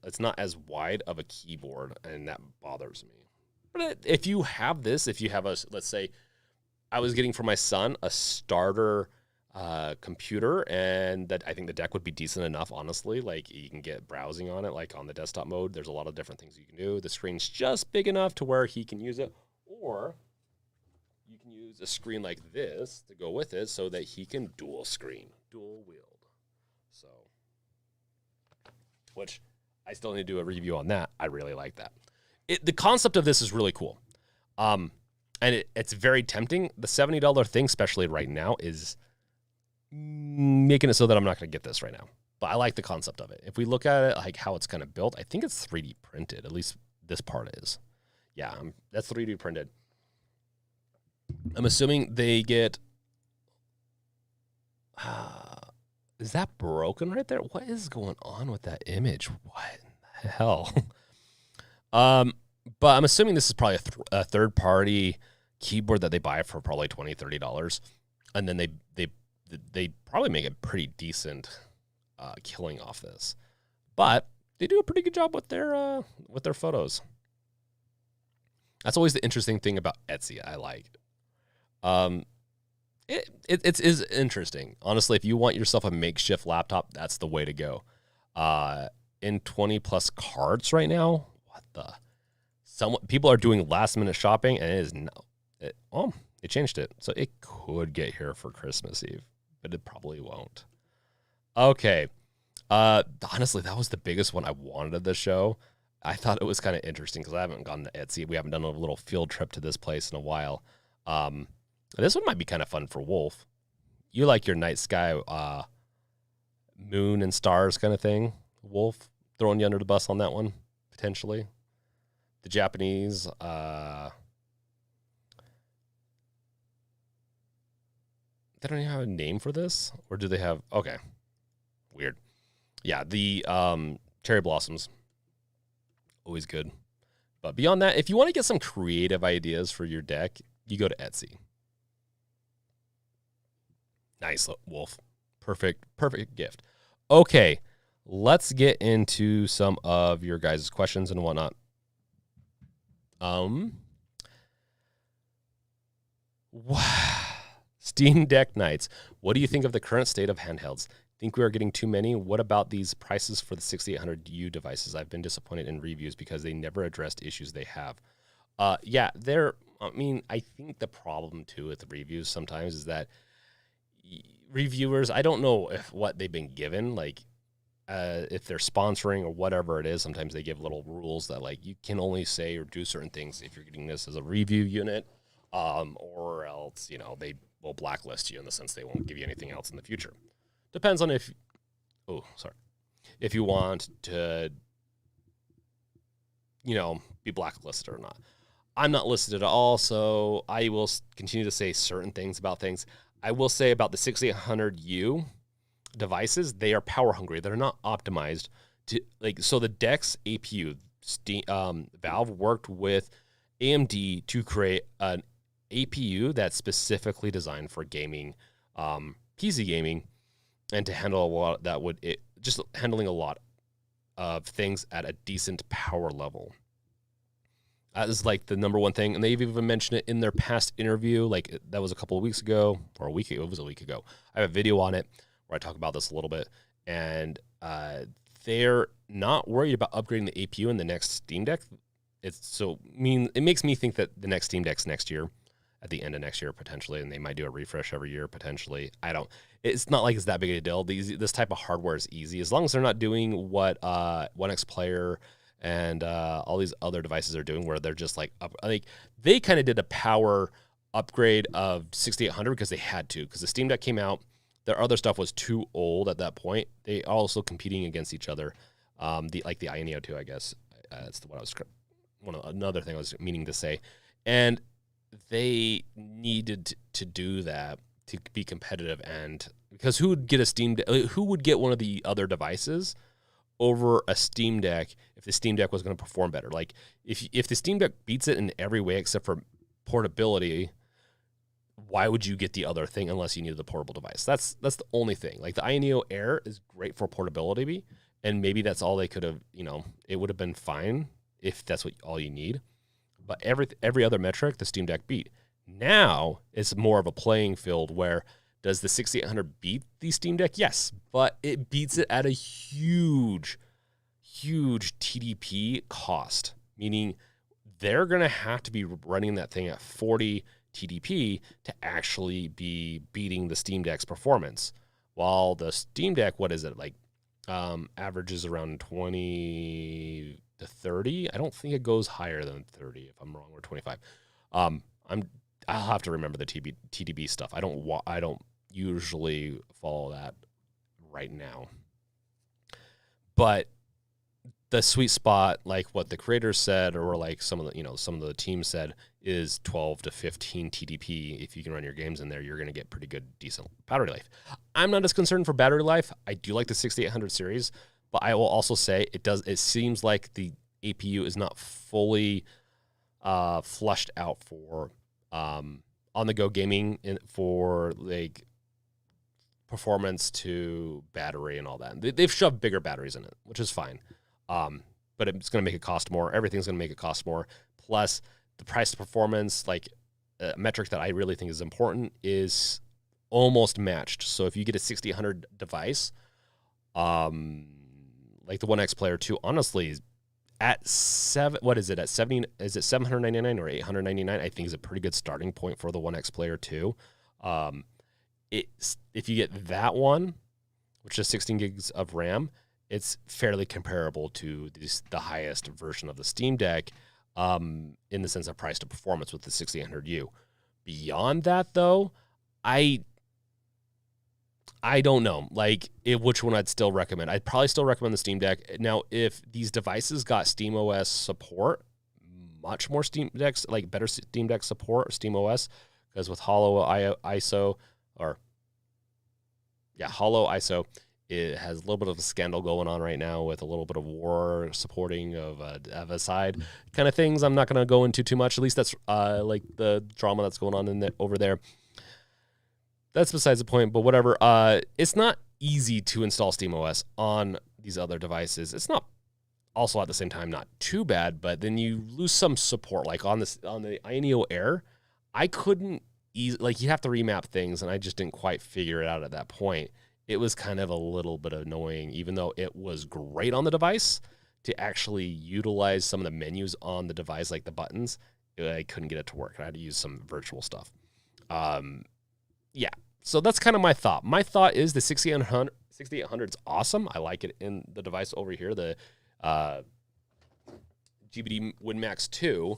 it's not as wide of a keyboard, and that bothers me. But if you have this, if you have a, let's say I was getting for my son a starter computer, and that I think the deck would be decent enough, honestly. Like you can get browsing on it, like on the desktop mode. There's a lot of different things you can do. The screen's just big enough to where he can use it, or you can use a screen like this to go with it so that he can dual wield. So, which I still need to do a review on that. I really like that. The concept of this is really cool. And it's very tempting. The $70 thing, especially right now, is making it so that I'm not going to get this right now. But I like the concept of it. If we look at it, like how it's kind of built, I think it's 3D printed. At least this part is. Yeah, that's 3D printed. I'm assuming they get... is that broken right there? What is going on with that image? What the hell? But I'm assuming this is probably a third-party keyboard that they buy for probably $20, $30, and then they probably make a pretty decent killing off this. But they do a pretty good job with their photos. That's always the interesting thing about Etsy. I like. It is interesting. Honestly, if you want yourself a makeshift laptop, that's the way to go. In 20 plus carts right now, what the? People are doing last minute shopping, and it is no. They changed it, so it could get here for Christmas Eve, but it probably won't. Okay. Honestly, that was the biggest one I wanted of the show. I thought it was kind of interesting because I haven't gone to Etsy. We haven't done a little field trip to this place in a while. This one might be kind of fun for Wolf. You like your night sky, moon and stars kind of thing, Wolf? Throwing you under the bus on that one, potentially. The Japanese, they don't even have a name for this? Or do they have, okay, weird. Yeah, the cherry blossoms, always good. But beyond that, if you want to get some creative ideas for your deck, you go to Etsy. Nice, Wolf. Perfect gift. Okay, let's get into some of your guys' questions and whatnot. Steam Deck Nights. What do you think of the current state of handhelds? Think we are getting too many? What about these prices for the 6800U devices? I've been disappointed in reviews because they never addressed issues they have. Yeah, I think the problem too with the reviews sometimes is that reviewers, I don't know what they've been given, like if they're sponsoring or whatever it is. Sometimes they give little rules that like you can only say or do certain things if you're getting this as a review unit, or else they will blacklist you in the sense they won't give you anything else in the future. Depends on if you want to be blacklisted or not. I'm not listed at all, so I will continue to say certain things about things. I will say about the 6800U devices, they are power hungry. They're not optimized to so the DeX APU, Valve worked with AMD to create an APU that's specifically designed for gaming, PC gaming, and to handle a lot just handling a lot of things at a decent power level. That is like the number one thing. And they've even mentioned it in their past interview. Like that was a couple of weeks ago or a week ago. It was a week ago. I have a video on it where I talk about this a little bit. And they're not worried about upgrading the APU in the next Steam Deck. It makes me think that the next Steam Deck's next year, at the end of next year potentially, and they might do a refresh every year potentially. It's not like it's that big of a deal. This type of hardware is easy as long as they're not doing what 1X Player and all these other devices are doing, where they're just like they kind of did a power upgrade of 6800 because they had to, because the Steam Deck came out, their other stuff was too old at that point. They also competing against each other. The iNeo 2, I guess, that's what I was another thing I was meaning to say. And they needed to do that to be competitive, and because who would get who would get one of the other devices over a Steam Deck if the Steam Deck was going to perform better? Like if the Steam Deck beats it in every way except for portability, why would you get the other thing unless you needed the portable device? That's the only thing. Like the iNeo Air is great for portability, and maybe that's all they could have, it would have been fine if that's all you need. But every other metric, the Steam Deck beat. Now it's more of a playing field where does the 6800 beat the Steam Deck? Yes, but it beats it at a huge TDP cost, meaning they're going to have to be running that thing at 40 TDP to actually be beating the Steam Deck's performance. While the Steam Deck, what is it, like averages around 20 to 30. I don't think it goes higher than 30 if I'm wrong, or 25. I'll have to remember the TDP stuff. I don't usually follow that right now. But the sweet spot, like what the creators said, or like some of the teams said, is 12 to 15 TDP. If you can run your games in there, you're going to get pretty good, decent battery life. I'm not as concerned for battery life. I do like the 6800 series, but I will also say it seems like the APU is not fully flushed out for on-the-go gaming for like performance to battery and all that. They've shoved bigger batteries in it, which is fine. But it's going to make it cost more. Everything's going to make it cost more. Plus, the price to performance, like a metric that I really think is important, is almost matched. So if you get a 6800 device, like the One X Player 2, honestly, at 70? Is it 799 or 899? I think is a pretty good starting point for the One X Player 2. If you get that one, which is 16 gigs of RAM, it's fairly comparable to the highest version of the Steam Deck in the sense of price to performance with the 6800U. Beyond that, though, I don't know, like which one I'd still recommend. I'd probably still recommend the Steam Deck. Now, if these devices got SteamOS support, much more Steam Decks, like better Steam Deck support, or SteamOS, because with Hollow ISO, it has a little bit of a scandal going on right now with a little bit of war supporting of a side kind of things. I'm not going to go into too much. At least that's like the drama that's going on over there. That's besides the point, but whatever. It's not easy to install SteamOS on these other devices. It's not also at the same time not too bad, but then you lose some support. Like on the iNeo Air, I couldn't like you have to remap things, and I just didn't quite figure it out at that point. It was kind of a little bit annoying, even though it was great on the device, to actually utilize some of the menus on the device, like the buttons. I couldn't get it to work. I had to use some virtual stuff. Yeah. So that's kind of my thought. My thought is the 6800 is awesome. I like it in the device over here, the GPD Win Max 2.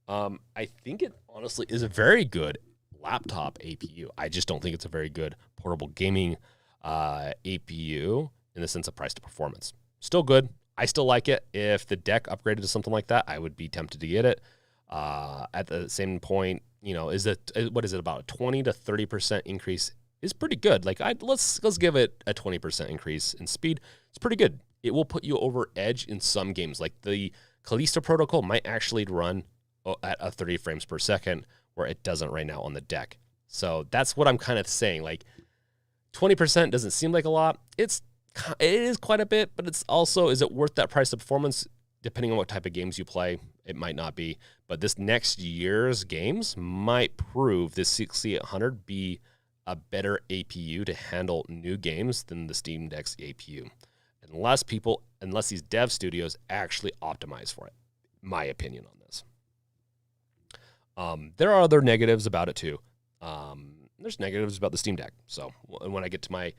I think it honestly is a very good laptop APU. I just don't think it's a very good portable gaming APU in the sense of price to performance. Still good. I still like it. If the deck upgraded to something like that, I would be tempted to get it. At the same point, is it about a 20 to 30% increase is pretty good. Like let's give it a 20% increase in speed. It's pretty good. It will put you over edge in some games. Like the Callisto Protocol might actually run at a 30 frames per second, where it doesn't right now on the deck. So that's what I'm kind of saying. Like 20% doesn't seem like a lot. It is quite a bit, but it's also, is it worth that price of performance? Depending on what type of games you play, it might not be. But this next year's games might prove this 6800 be a better APU to handle new games than the Steam Deck's APU. Unless these dev studios actually optimize for it. My opinion on this. There are other negatives about it too. There's negatives about the Steam Deck. So when I get to my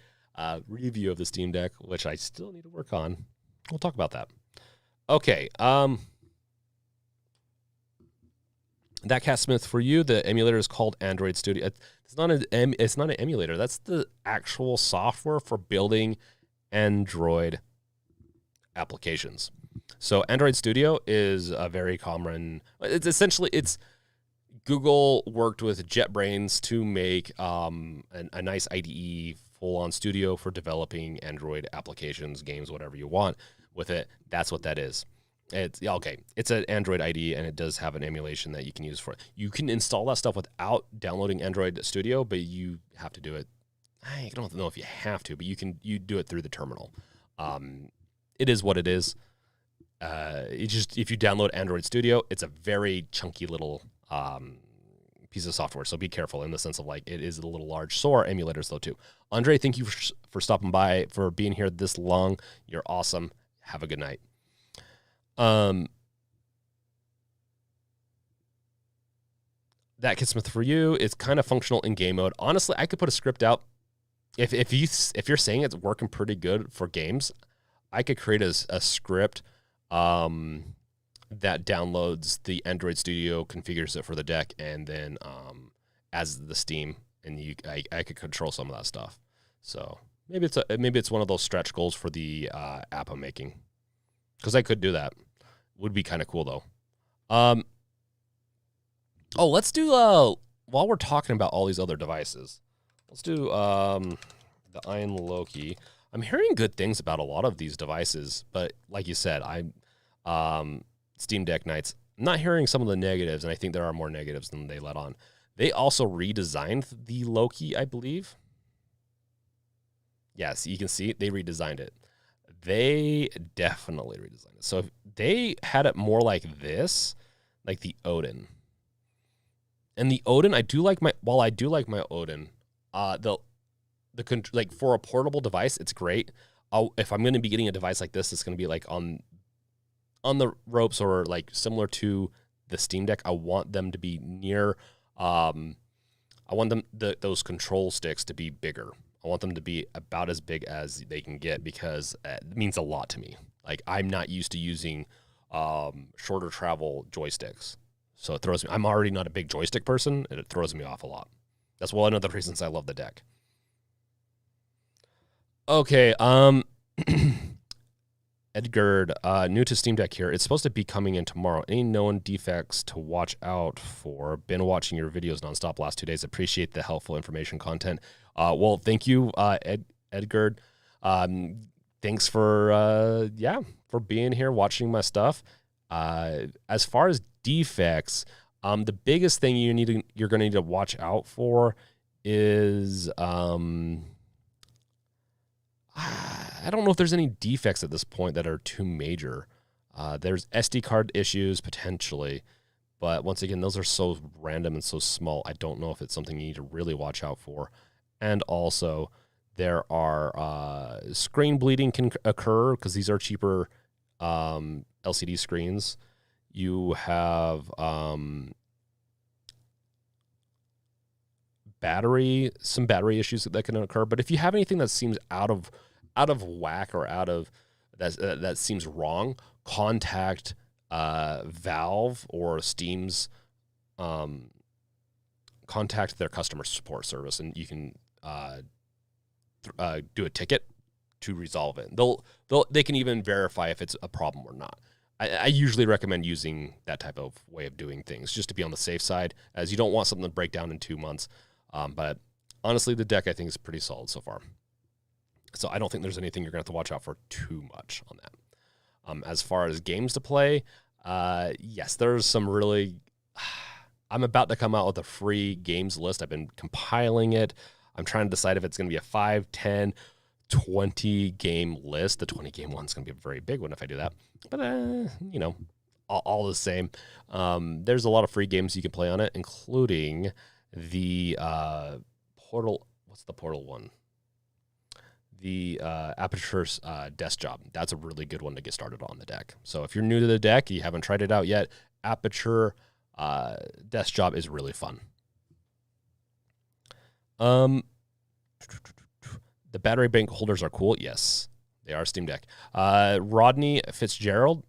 review of the Steam Deck, which I still need to work on, we'll talk about that. Okay. That Cat Smith for you. The emulator is called Android Studio. It's not an emulator. That's the actual software for building Android applications. So Android Studio is a very common. It's essentially Google worked with JetBrains to make a nice IDE full-on studio for developing Android applications, games, whatever you want with it. That's what that is. It's okay. It's an Android IDE, and it does have an emulation that you can use for it. You can install that stuff without downloading Android Studio, but you have to do it. I don't know if you have to, but you do it through the terminal. It is what it is. If you download Android Studio, it's a very chunky little piece of software. So be careful in the sense of like it is a little large. So are emulators though too. Andre, thank you for stopping by, for being here this long. You're awesome. Have a good night. That Kitsmith for you. It's kind of functional in game mode. Honestly, I could put a script out. If you're saying it's working pretty good for games, I could create a script that downloads the Android Studio, configures it for the deck, and then as the Steam, and I could control some of that stuff. So maybe it's one of those stretch goals for the app I'm making, because I could do that. Would be kind of cool though. Let's do while we're talking about all these other devices, let's do the Iron Loki. I'm hearing good things about a lot of these devices, but like you said, Steam Deck Nights, I'm not hearing some of the negatives, and I think there are more negatives than they let on. They also redesigned the Loki, I believe. Yes, you can see they redesigned it. They definitely redesigned it. So if they had it more like this, like the Odin. And the Odin, I do like my Odin, like for a portable device, it's great. If I'm going to be getting a device like this, it's going to be like on the ropes or like similar to the Steam Deck. I want them to be near. I want those control sticks to be bigger. I want them to be about as big as they can get, because it means a lot to me. Like, I'm not used to using shorter travel joysticks. So it throws me. I'm already not a big joystick person, and it throws me off a lot. That's one of the reasons I love the deck. Okay, Edgard, new to Steam Deck here. It's supposed to be coming in tomorrow. Any known defects to watch out for? Been watching your videos nonstop last 2 days. Appreciate the helpful information content. Well, thank you, Edgard. Thanks for being here, watching my stuff. As far as defects, the biggest thing you're going to need to watch out for is I don't know if there's any defects at this point that are too major. There's SD card issues potentially, but once again, those are so random and so small. I don't know if it's something you need to really watch out for. And also, there are screen bleeding can occur because these are cheaper LCD screens. You have some battery issues that can occur. But if you have anything that seems out of whack or out of that seems wrong, contact Valve or Steam's contact their customer support service, and you can do a ticket to resolve it. They can even verify if it's a problem or not. I usually recommend using that type of way of doing things just to be on the safe side, as you don't want something to break down in 2 months. But honestly, the deck I think is pretty solid so far. So I don't think there's anything you're going to have to watch out for too much on that. As far as games to play, yes, there's some really... I'm about to come out with a free games list. I've been compiling it. I'm trying to decide if it's going to be a 5, 10, 20 game list. The 20 game one's going to be a very big one if I do that. But, all the same. There's a lot of free games you can play on it, including the Portal. What's the Portal one? The Aperture's Desk Job. That's a really good one to get started on the deck. So if you're new to the deck, you haven't tried it out yet, Aperture Desk Job is really fun. The battery bank holders are cool. Yes, they are Steam Deck. Rodney Fitzgerald,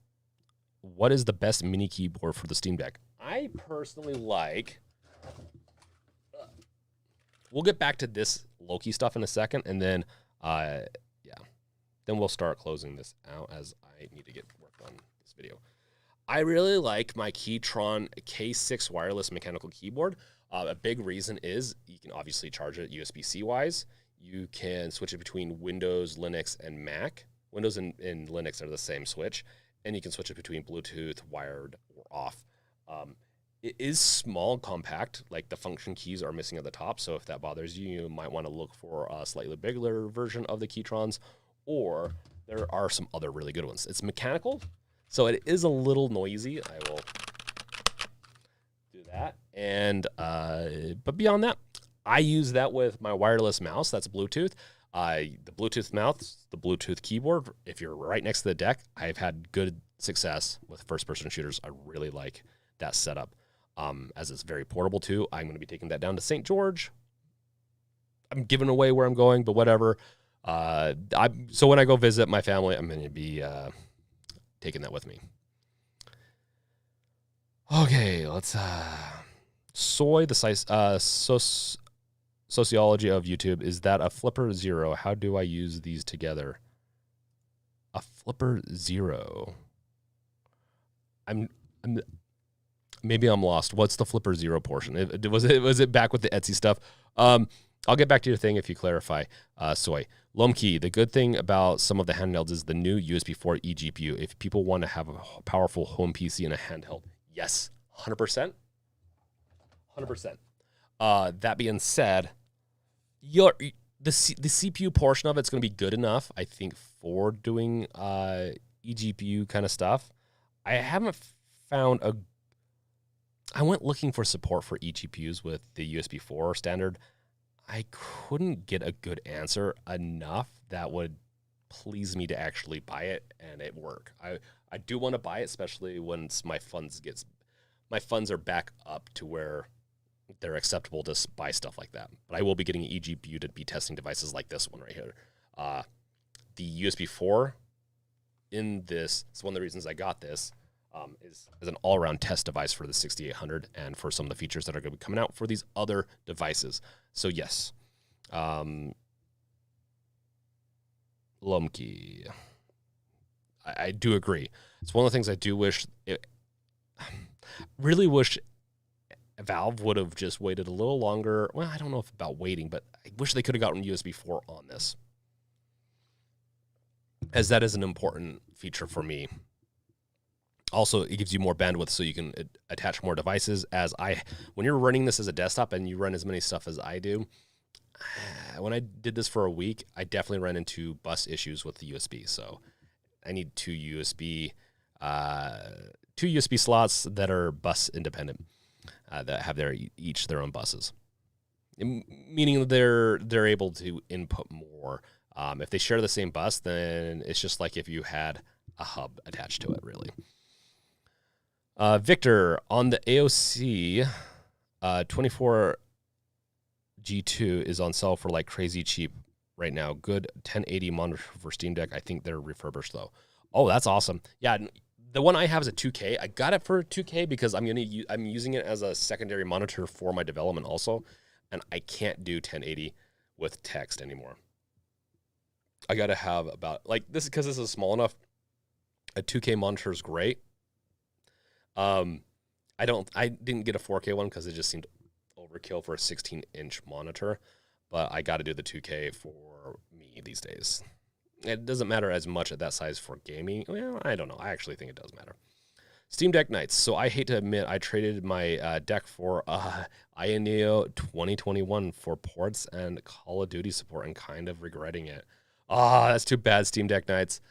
what is the best mini keyboard for the Steam Deck? I personally like... We'll get back to this Loki stuff in a second, and then, then we'll start closing this out as I need to get work on this video. I really like my Keytron K6 wireless mechanical keyboard. A big reason is you can obviously charge it USB-C wise. You can switch it between Windows, Linux, and Mac. Windows and Linux are the same switch, and you can switch it between Bluetooth, wired, or off. It is small, compact, like the function keys are missing at the top, so if that bothers you, you might want to look for a slightly bigger version of the Keytrons, or there are some other really good ones. It's mechanical, so it is a little noisy. I will do that. And but beyond that, I use that with my wireless mouse. That's Bluetooth. The Bluetooth mouse, the Bluetooth keyboard. If you're right next to the deck, I've had good success with first-person shooters. I really like that setup. As it's very portable too. I'm going to be taking that down to St. George. I'm giving away where I'm going, but whatever. So when I go visit my family, I'm going to be taking that with me. Okay, let's Soy, the size sociology of YouTube. Is that a flipper zero? How do I use these together? A flipper zero. Maybe I'm lost. What's the flipper zero portion? Was it back with the Etsy stuff? I'll get back to your thing if you clarify. Soy. Lomkey, the good thing about some of the handhelds is the new USB 4 eGPU. If people want to have a powerful home PC and a handheld, yes, 100%. 100%. That being said, the CPU portion of it's going to be good enough, I think, for doing eGPU kind of stuff. I haven't found I went looking for support for eGPUs with the USB 4 standard. I couldn't get a good answer enough that would please me to actually buy it and it work. I do want to buy it, especially once my funds are back up to where they're acceptable to buy stuff like that. But I will be getting an eGPU to be testing devices like this one right here. The USB 4 in this is one of the reasons I got this. Is an all-around test device for the 6800 and for some of the features that are going to be coming out for these other devices. So yes, Lomkey, I do agree. It's one of the things I do wish. Really wish Valve would have just waited a little longer. Well, I don't know if about waiting, but I wish they could have gotten USB 4 on this, as that is an important feature for me. Also, it gives you more bandwidth so you can attach more devices. When you're running this as a desktop and you run as many stuff as I do, when I did this for a week, I definitely ran into bus issues with the USB. So I need two USB slots that are bus independent, that have each their own buses, meaning they're able to input more. If they share the same bus, then it's just like if you had a hub attached to it, really. Victor, on the AOC, 24G2 is on sale for like crazy cheap right now. Good 1080 monitor for Steam Deck. I think they're refurbished though. Oh, that's awesome. Yeah, the one I have is a 2K. I got it for 2K because I'm using it as a secondary monitor for my development also, and I can't do 1080 with text anymore. I got to have about like this because this is small enough. A 2K monitor is great. I didn't get a 4K one because it just seemed overkill for a 16-inch monitor, but I got to do the 2K for me these days. It doesn't matter as much at that size for gaming. Well, I don't know. I actually think it does matter. Steam Deck Nights. So I hate to admit, I traded my deck for INEO 2021 for ports and Call of Duty support and kind of regretting it. That's too bad, Steam Deck Nights.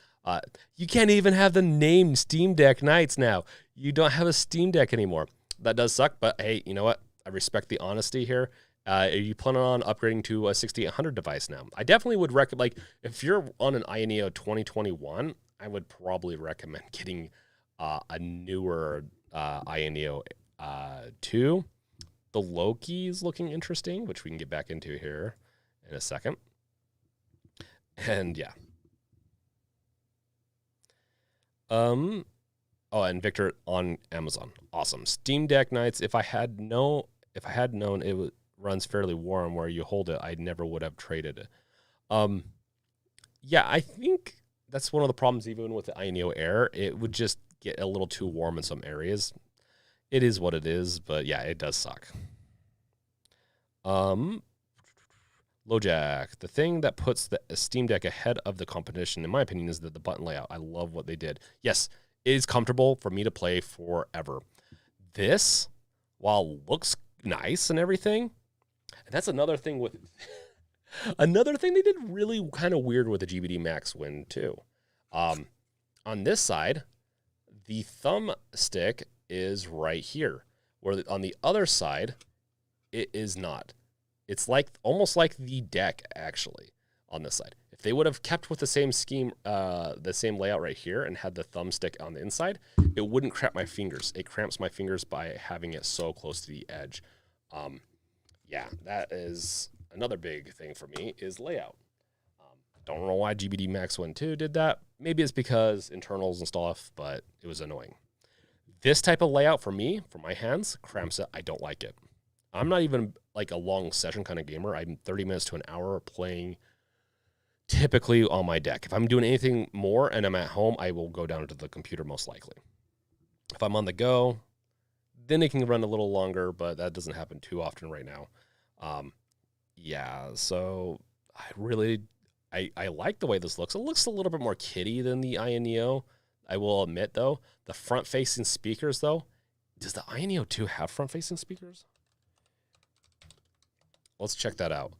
You can't even have the name Steam Deck Nights now. You don't have a Steam Deck anymore. That does suck, but hey, you know what? I respect the honesty here. Are you planning on upgrading to a 6800 device now? I definitely would recommend, like, if you're on an INEO 2021, I would probably recommend getting a newer INEO 2. The Loki is looking interesting, which we can get back into here in a second. And yeah. Oh, and Victor on Amazon. Awesome. Steam Deck Nights. If I had known it runs fairly warm where you hold it, I never would have traded it. Yeah, I think that's one of the problems even with the Ioneo Air. It would just get a little too warm in some areas. It is what it is, but yeah, it does suck. LoJack, the thing that puts the Steam Deck ahead of the competition, in my opinion, is the button layout. I love what they did. Yes, it is comfortable for me to play forever. This, while looks nice and everything, and that's another thing with another thing they did really kind of weird with the GPD Max Win too. On this side, the thumb stick is right here, where on the other side, it is not. It's like almost like the deck actually on this side. If they would have kept with the same scheme, the same layout right here and had the thumbstick on the inside, it wouldn't cramp my fingers. It cramps my fingers by having it so close to the edge. Yeah, that is another big thing for me is layout. Don't know why GPD Max Win 2 did that. Maybe it's because internals and stuff, but it was annoying. This type of layout for me, for my hands, cramps it. I don't like it. I'm not even like a long session kind of gamer. I'm 30 minutes to an hour playing typically on my deck. If I'm doing anything more and I'm at home, I will go down to the computer most likely. If I'm on the go, then it can run a little longer, but that doesn't happen too often right now. Yeah, so I like the way this looks. It looks a little bit more kiddie than the Ioneo. I will admit, though, the front-facing speakers, though, does the Ioneo 2 have front-facing speakers? Let's check that out.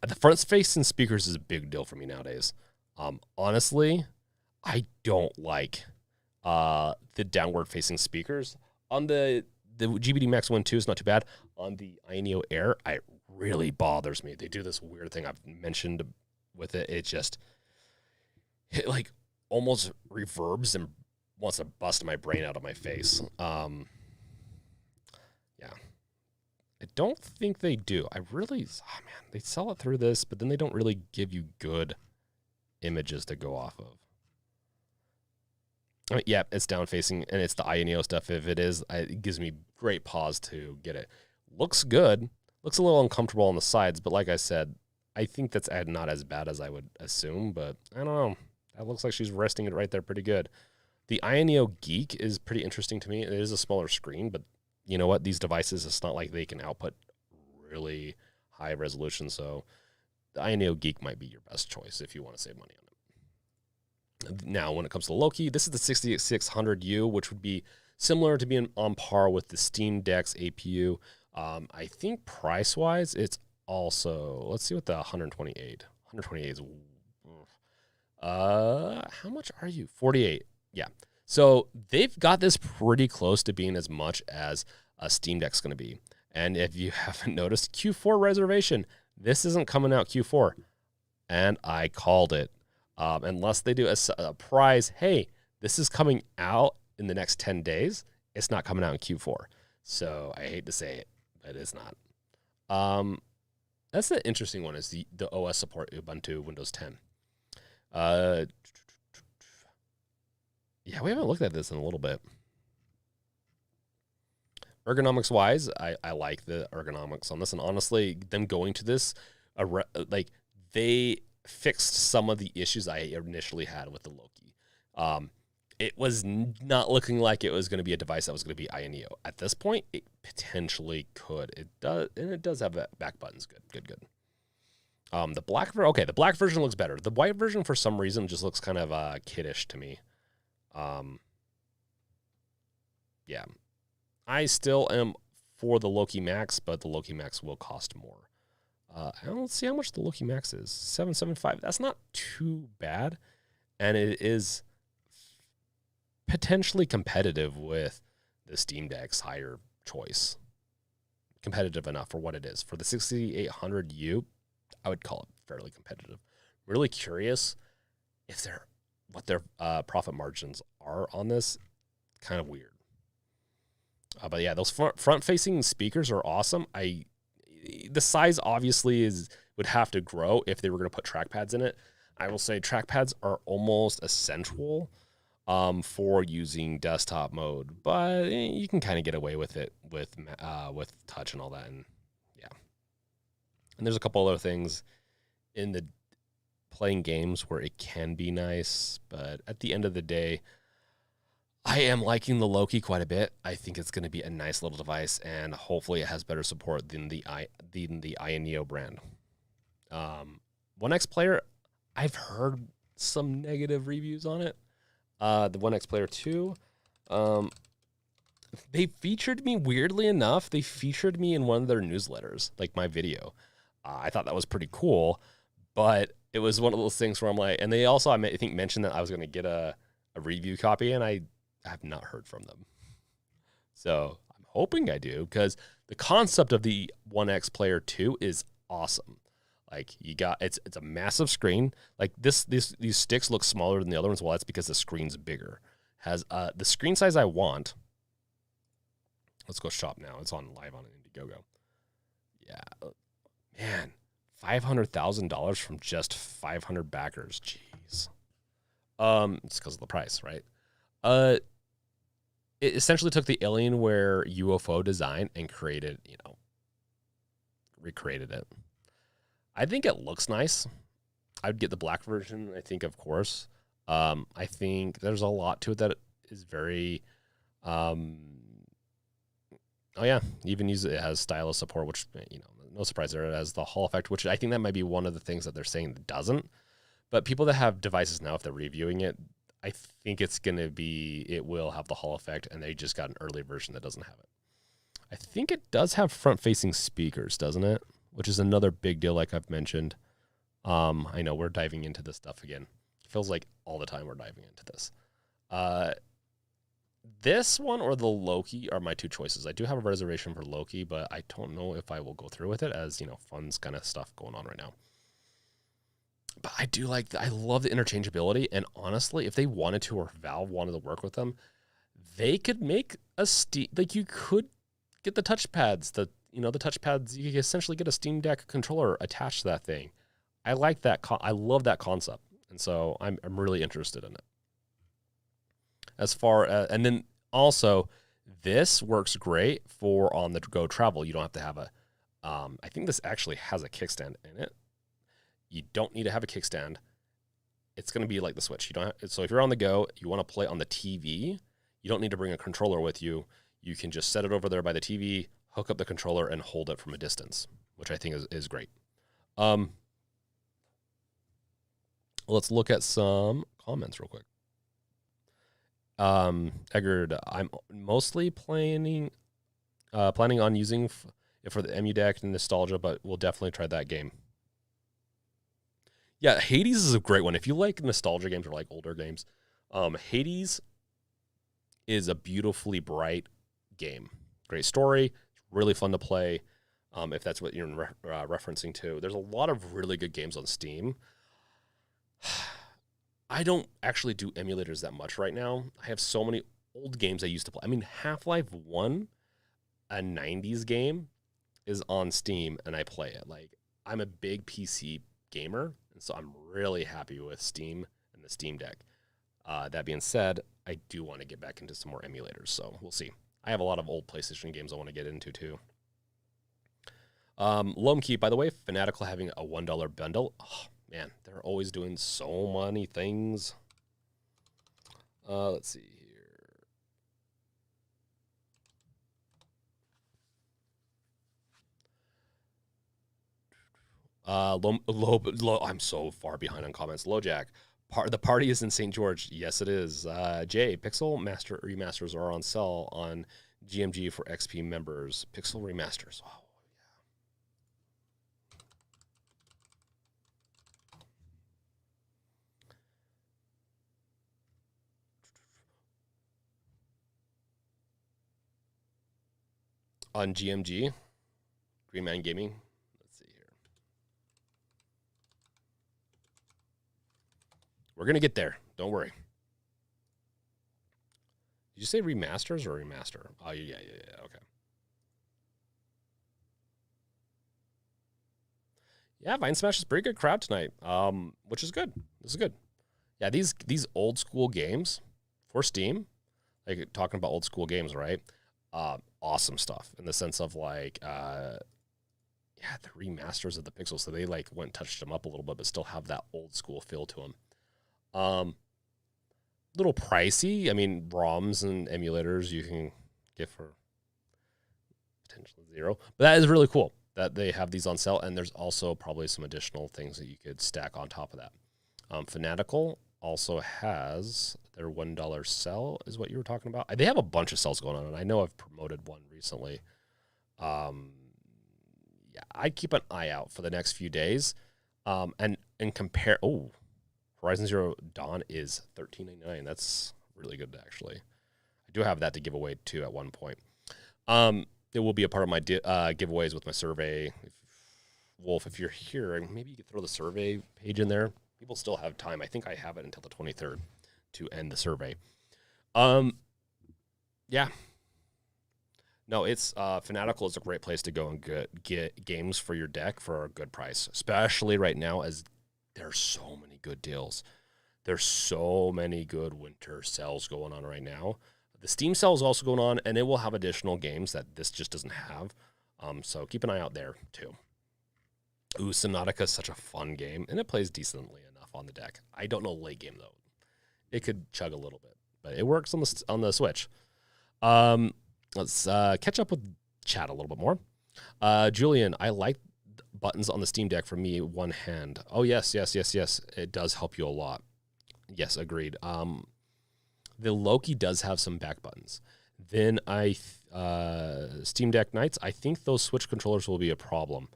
The front-facing speakers is a big deal for me nowadays. Honestly, I don't like the downward-facing speakers. On the GPD Max Win 2 is not too bad. On the Ioneo Air, it really bothers me. They do this weird thing I've mentioned with it. It like almost reverbs and wants to bust my brain out of my face. Yeah. I don't think they do. They sell it through this, but then they don't really give you good images to go off of. Yeah, it's down facing, and it's the Ioneo stuff. If it is, it gives me great pause to get it. Looks good. Looks a little uncomfortable on the sides, but like I said, I think that's not as bad as I would assume, but I don't know. That looks like she's resting it right there pretty good. The Ioneo Geek is pretty interesting to me. It is a smaller screen, but you know what? These devices, it's not like they can output really high resolution, so the Ioneo Geek might be your best choice if you want to save money on it. Now, when it comes to Loki, this is the 6600U, which would be similar to being on par with the Steam Deck's APU. I think price-wise, it's also, let's see what the 128 is. How much are you? 48. Yeah. So they've got this pretty close to being as much as a Steam Deck's going to be. And if you haven't noticed, Q4 reservation, this isn't coming out Q4. And I called it. Unless they do a prize, hey, this is coming out in the next 10 days. It's not coming out in Q4. So I hate to say it, but it's not. That's the interesting one is the OS support Ubuntu Windows 10. Yeah, we haven't looked at this in a little bit. Ergonomics wise, I like the ergonomics on this, and honestly, them going to this, like they fixed some of the issues I initially had with the Loki. It was not looking like it was going to be a device that was going to be Ioneo. At this point, it potentially could. It does, and it does have back buttons. Good. The black the black version looks better. The white version, for some reason, just looks kind of kiddish to me. Yeah, I still am for the Loki Max, but the Loki Max will cost more. I don't see how much the Loki Max is. $775. That's not too bad, and it is potentially competitive with the Steam Deck's higher choice. Competitive enough for what it is. For the 6800U, I would call it fairly competitive. Really curious if what their profit margins are on this. Kind of weird. But yeah, those front-facing speakers are awesome. The size obviously would have to grow if they were going to put trackpads in it. I will say trackpads are almost essential for using desktop mode, but you can kind of get away with it with touch and all that. And yeah, and there's a couple other things in the playing games where it can be nice, but at the end of the day, I am liking the Loki quite a bit. I think it's going to be a nice little device, and hopefully it has better support than the Aya Neo brand. One X Player, I've heard some negative reviews on it. The One X Player 2, they featured me, weirdly enough. They featured me in one of their newsletters, like my video. I thought that was pretty cool, but it was one of those things where I'm like, and they also, I think, mentioned that I was going to get a review copy, and I have not heard from them. So I'm hoping I do, because the concept of the One X Player 2 is awesome. Like, you got, it's a massive screen. Like these sticks look smaller than the other ones. Well, that's because the screen's bigger. Has the screen size I want. Let's go shop now. It's on live on Indiegogo. Yeah, man, $500,000 from just 500 backers. Jeez. It's because of the price, right? It essentially took the Alienware UFO design and recreated it. I think it looks nice. I'd get the black version, I think, of course. I think there's a lot to it that is very, oh yeah, even use it has stylus support, which, no surprise there. It has the Hall effect, which I think that might be one of the things that they're saying that doesn't. But people that have devices now, if they're reviewing it, I think it will have the Hall effect, and they just got an early version that doesn't have it. I think it does have front-facing speakers, doesn't it? Which is another big deal, like I've mentioned. I know we're diving into this stuff again. It feels like all the time we're diving into this. This one or the Loki are my two choices. I do have a reservation for Loki, but I don't know if I will go through with it, as, fun's kind of stuff going on right now. But I love the interchangeability, and honestly, if they wanted to, or Valve wanted to work with them, they could make a Steam, like, you could get the touchpads, the touchpads, you could essentially get a Steam Deck controller attached to that thing. I like that, I love that concept, and so I'm really interested in it. As far as, and then also, this works great for on-the-go travel. You don't have to have a, I think this actually has a kickstand in it. You don't need to have a kickstand. It's going to be like the Switch. So if you're on the go, you want to play on the TV, you don't need to bring a controller with you. You can just set it over there by the TV, hook up the controller, and hold it from a distance, which I think is great. Let's look at some comments real quick. Eggard, I'm mostly planning on using it for the EMU deck and nostalgia, but we'll definitely try that game. Yeah, Hades is a great one. If you like nostalgia games or like older games, Hades is a beautifully bright game. Great story, really fun to play. If that's what you're referencing to, there's a lot of really good games on Steam. I don't actually do emulators that much right now. I have so many old games I used to play. I mean, Half-Life 1, a 90s game, is on Steam, and I play it. Like, I'm a big PC gamer, and so I'm really happy with Steam and the Steam Deck. That being said, I do want to get back into some more emulators, so we'll see. I have a lot of old PlayStation games I want to get into, too. Lomkey, by the way, Fanatical having a $1 bundle. Oh, man, they're always doing so many things. Let's see here. I'm so far behind on comments. Lojack, the party is in St. George. Yes, it is. Jay, Pixel Master remasters are on sale on GMG for XP members. Pixel remasters. Oh, yeah. On GMG, Green Man Gaming. Let's see here. We're going to get there. Don't worry. Did you say remasters or remaster? Oh, yeah. Okay. Yeah, Vine Smash is pretty good crowd tonight, which is good. This is good. Yeah, these old school games for Steam, like talking about old school games, right? Awesome stuff in the sense of like, yeah, the remasters of the Pixels, so they like went and touched them up a little bit, but still have that old school feel to them. Little pricey. I mean, ROMs and emulators you can get for potentially $0, but that is really cool that they have these on sale, and there's also probably some additional things that you could stack on top of that. Fanatical also has their $1 sale, is what you were talking about. They have a bunch of sales going on, and I know I've promoted one recently. Yeah, I'd keep an eye out for the next few days, and compare. Oh, Horizon Zero Dawn is $13.99. That's really good, actually. I do have that to give away too at one point. It will be a part of my giveaways with my survey. Wolf, if you're here, maybe you could throw the survey page in there. People still have time. I think I have it until the 23rd to end the survey. Yeah. No, it's Fanatical is a great place to go and get games for your deck for a good price, especially right now as there's so many good deals. There's so many good winter sales going on right now. The Steam sale is also going on, and it will have additional games that this just doesn't have. So keep an eye out there too. Ooh, Subnautica is such a fun game, and it plays decently enough on the deck. I don't know late game though; it could chug a little bit, but it works on the Switch. Let's catch up with chat a little bit more. Julian, I like buttons on the Steam Deck for me one hand. Oh yes. It does help you a lot. Yes, agreed. The Loki does have some back buttons. Then Steam Deck Nights, I think those Switch controllers will be a problem.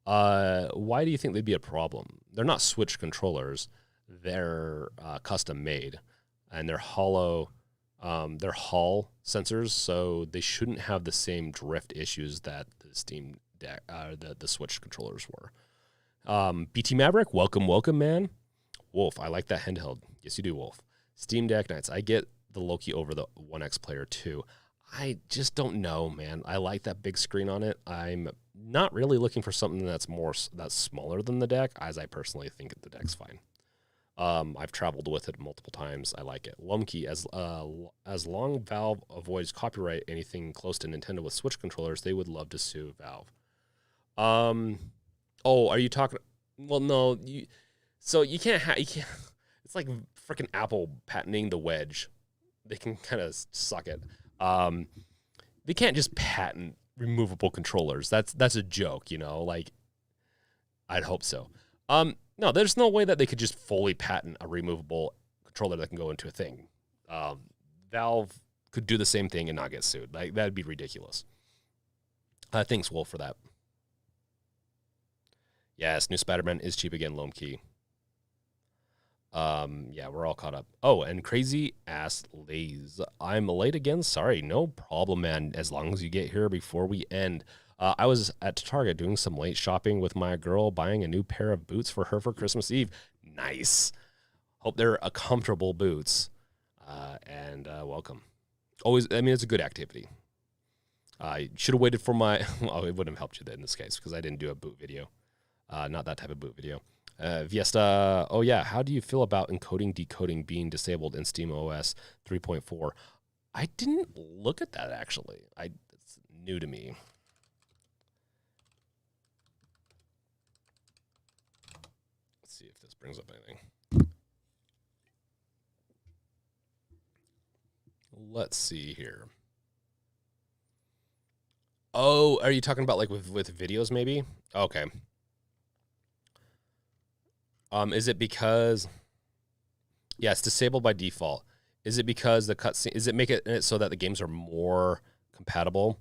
Why do you think they'd be a problem? They're not Switch controllers. They're custom made, and they're hollow. They're Hall sensors, so they shouldn't have the same drift issues that the Steam Deck, the Switch controllers were. BT Maverick, welcome, man. Wolf, I like that handheld. Yes, you do, Wolf. Steam Deck Nights, I get the Loki over the 1X player too. I just don't know, man. I like that big screen on it. I'm not really looking for something that's smaller than the deck, as I personally think the deck's fine. I've traveled with it multiple times. I like it. Lumkey, as long Valve avoids copyright anything close to Nintendo with Switch controllers, they would love to sue Valve. Are you talking? Well, no. You can't. It's like freaking Apple patenting the wedge. They can kind of suck it. They can't just patent removable controllers. That's a joke, you know. Like, I'd hope so. No, there's no way that they could just fully patent a removable controller that can go into a thing. Valve could do the same thing and not get sued. Like, that'd be ridiculous. Thanks, Wolf, for that. Yes, new Spider-Man is cheap again, Lomkey. Yeah, we're all caught up. Oh, and Crazy Ass Lays. I'm late again. Sorry, no problem, man. As long as you get here before we end. I was at Target doing some late shopping with my girl, buying a new pair of boots for her for Christmas Eve. Nice. Hope they're comfortable boots. And welcome. Always, I mean, it's a good activity. I should have waited for my. Oh, it wouldn't have helped you in this case because I didn't do a boot video. Not that type of boot video. Viesta, oh yeah, how do you feel about encoding decoding being disabled in SteamOS 3.4? I didn't look at that actually. It's new to me. Let's see if this brings up anything. Let's see here. Oh, are you talking about like with videos maybe? Okay. Is it because, yeah, it's disabled by default. Is it because the cutscene, is it make it so that the games are more compatible?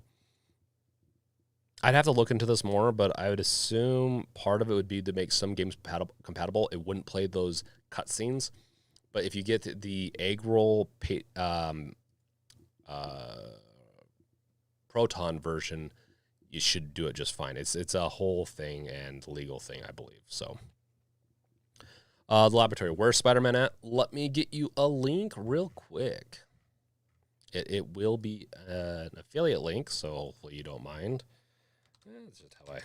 I'd have to look into this more, but I would assume part of it would be to make some games compatible. It wouldn't play those cutscenes. But if you get the egg roll Proton version, you should do it just fine. It's a whole thing and legal thing, I believe. So. The laboratory. Where's Spider-Man at? Let me get you a link real quick. It will be an affiliate link, so hopefully you don't mind. That's just how I go.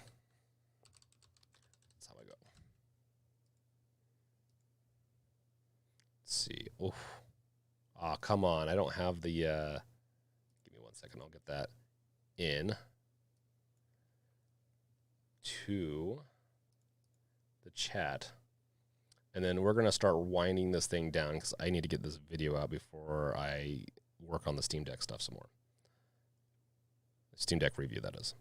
Let's see. Oh, come on. I don't have the... give me 1 second. I'll get that in. to the chat. And then we're going to start winding this thing down because I need to get this video out before I work on the Steam Deck stuff some more. Steam Deck review, that is.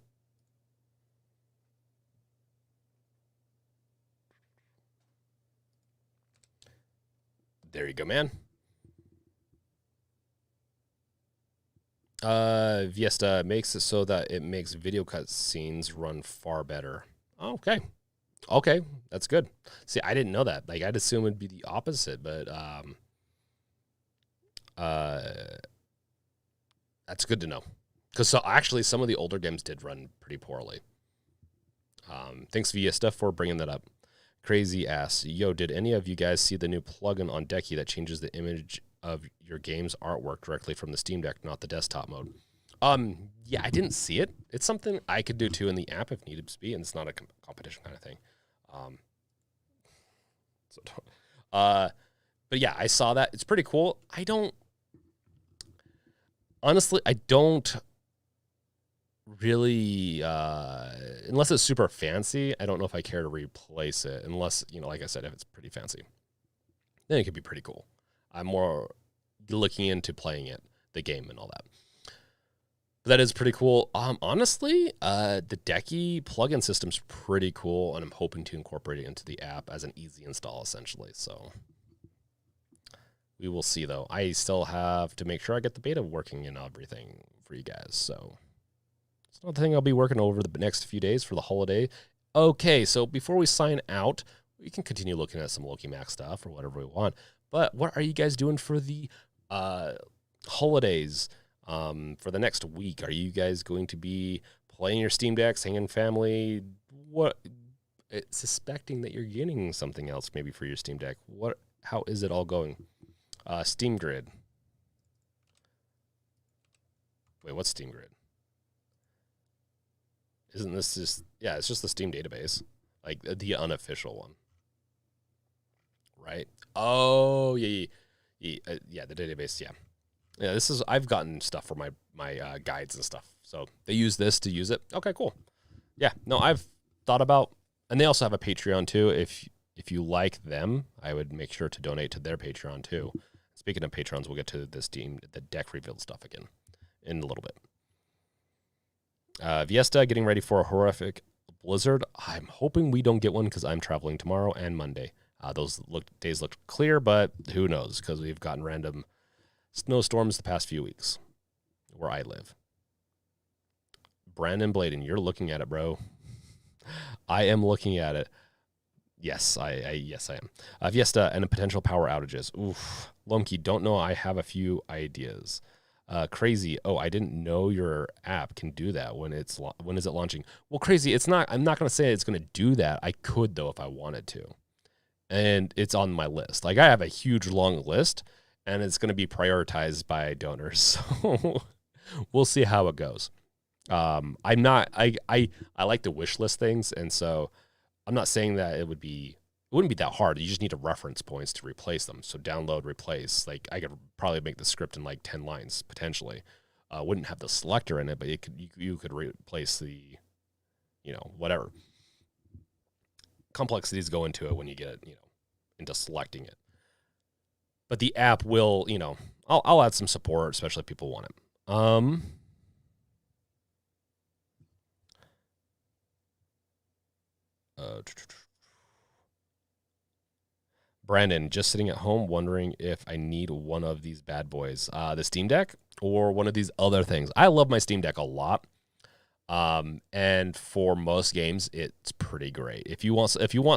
There you go, man. Viesta makes it so that it makes video cut scenes run far better. Okay. Okay, that's good. See, I didn't know that. Like, I'd assume it'd be the opposite, but that's good to know. Because so actually, some of the older games did run pretty poorly. Thanks, Viesta, for bringing that up. Crazy ass. Yo, did any of you guys see the new plugin on Decky that changes the image of your game's artwork directly from the Steam Deck, not the desktop mode? Yeah, I didn't see it. It's something I could do too in the app if needed to be, and it's not a competition kind of thing. But yeah, I saw that. It's pretty cool. I don't really, unless it's super fancy, I don't know if I care to replace it unless, like I said, if it's pretty fancy, then it could be pretty cool. I'm more looking into playing it, the game and all that. But that is pretty cool. Honestly, the Decky plugin system's pretty cool, and I'm hoping to incorporate it into the app as an easy install, essentially. So we will see, though. I still have to make sure I get the beta working and everything for you guys. So it's not the thing I'll be working over the next few days for the holiday. Okay, so before we sign out, we can continue looking at some Loki Max stuff or whatever we want. But what are you guys doing for the holidays? For the next week, are you guys going to be playing your Steam Decks, hanging family? Suspecting that you're getting something else maybe for your Steam Deck. How is it all going? Steam Grid. Wait, what's Steam Grid? Isn't this just, yeah, it's just the Steam database, like the unofficial one, right? Oh, yeah, the database, yeah. Yeah, I've gotten stuff for my guides and stuff. So they use this to use it. Okay, cool. Yeah, no, I've thought about, and they also have a Patreon too. If you like them, I would make sure to donate to their Patreon too. Speaking of Patrons, we'll get to the deck reveal stuff again in a little bit. Viesta getting ready for a horrific blizzard. I'm hoping we don't get one because I'm traveling tomorrow and Monday. Those days look clear, but who knows, because we've gotten random snowstorms the past few weeks where I live. Brandon Bladen, you're looking at it, bro. I am looking at it. Yes, I am. Viesta and potential power outages. Oof. Lomke, don't know. I have a few ideas. Crazy. Oh, I didn't know your app can do that. When is it launching? Well, Crazy, it's not. I'm not going to say it's going to do that. I could though if I wanted to, and it's on my list. Like I have a huge long list, and it's going to be prioritized by donors. So we'll see how it goes. I'm not. I like to wish list things, and so I'm not saying that it wouldn't be that hard. You just need to reference points to replace them. So download, replace. Like I could probably make the script in like 10 lines potentially. Wouldn't have the selector in it, but you could replace the, whatever complexities go into it when you get into selecting it. But the app will, I'll add some support, especially if people want it. Brandon, just sitting at home wondering if I need one of these bad boys, the Steam Deck or one of these other things. I love my Steam Deck a lot. And for most games, it's pretty great. If you want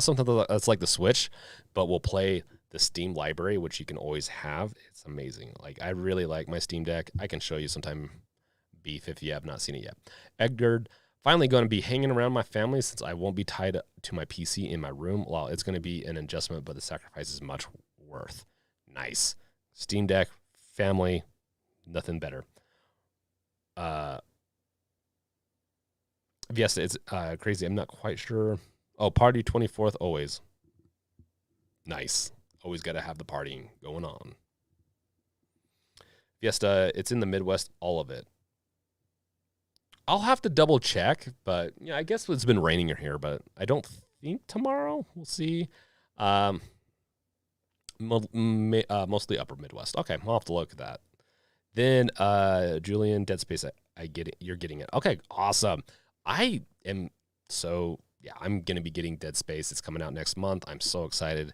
something that's like the Switch, but will play the Steam library, which you can always have, it's amazing. Like I really like my Steam Deck. I can show you sometime, Beef, if you have not seen it yet. Edgar, finally going to be hanging around my family since I won't be tied to my PC in my room. Well, it's going to be an adjustment, but the sacrifice is much worth. Nice. Steam Deck, family, nothing better. Yes, it's crazy. I'm not quite sure. Oh, party 24th, always. Nice. Always got to have the partying going on. Fiesta, it's in the Midwest, all of it. I'll have to double check, but yeah, I guess it's been raining here, but I don't think tomorrow. We'll see. Um, mostly upper Midwest. Okay, I'll have to look at that. Then Julian, Dead Space, I get it. You're getting it. Okay, awesome. I am yeah, I'm gonna be getting Dead Space. It's coming out next month. I'm so excited.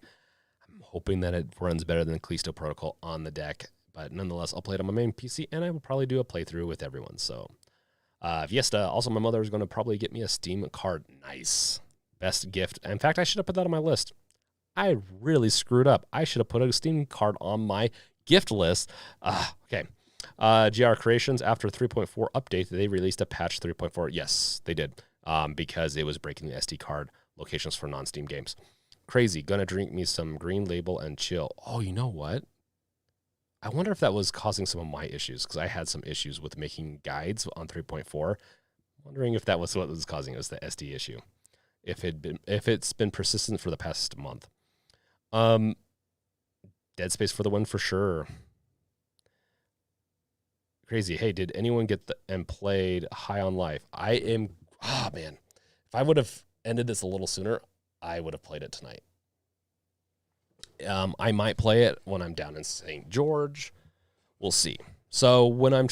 I'm hoping that it runs better than Callisto Protocol on the deck, but nonetheless, I'll play it on my main PC, and I will probably do a playthrough with everyone. So, Fiesta. Also, my mother is going to probably get me a Steam card. Nice, best gift. In fact, I should have put that on my list. I really screwed up. I should have put a Steam card on my gift list. Okay. GR Creations, after 3.4 update, they released a patch 3.4. Yes, they did. Because it was breaking the SD card locations for non-Steam games. Crazy. Gonna drink me some Green Label and chill. Oh, you know what? I wonder if that was causing some of my issues, because I had some issues with making guides on 3.4. Wondering if that was what was causing it, was the SD issue. If it's been persistent for the past month. Dead Space for the win for sure. Crazy. Hey, did anyone get and played High on Life? I am. Ah, man. If I would have ended this a little sooner, I would have played it tonight. I might play it when I'm down in St. George. We'll see. So when I'm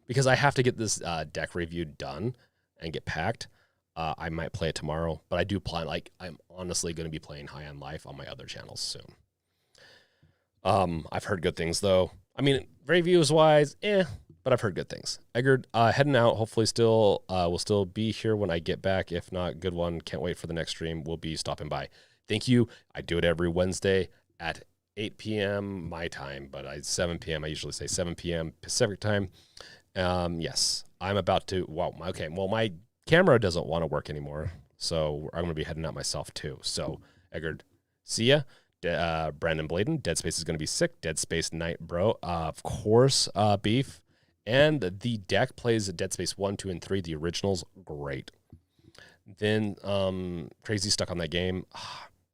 because I have to get this deck review done and get packed, I might play it tomorrow. But I do plan, like, I'm honestly going to be playing High on Life on my other channels soon. I've heard good things though. I mean, reviews wise, but I've heard good things. Eggard, heading out. Hopefully, will still be here when I get back. If not, good one. Can't wait for the next stream. We'll be stopping by. Thank you. I do it every Wednesday at 8 p.m. my time, but 7 p.m. I usually say 7 p.m. Pacific time. Yes, I'm about to. Wow. Okay. Well, my camera doesn't want to work anymore, so I'm going to be heading out myself too. So, Eggard, see ya. Brandon Bladen, Dead Space is going to be sick. Dead Space Night, bro. Of course, Beef. And the deck plays Dead Space 1, 2, and 3. The originals, great. Then Crazy stuck on that game.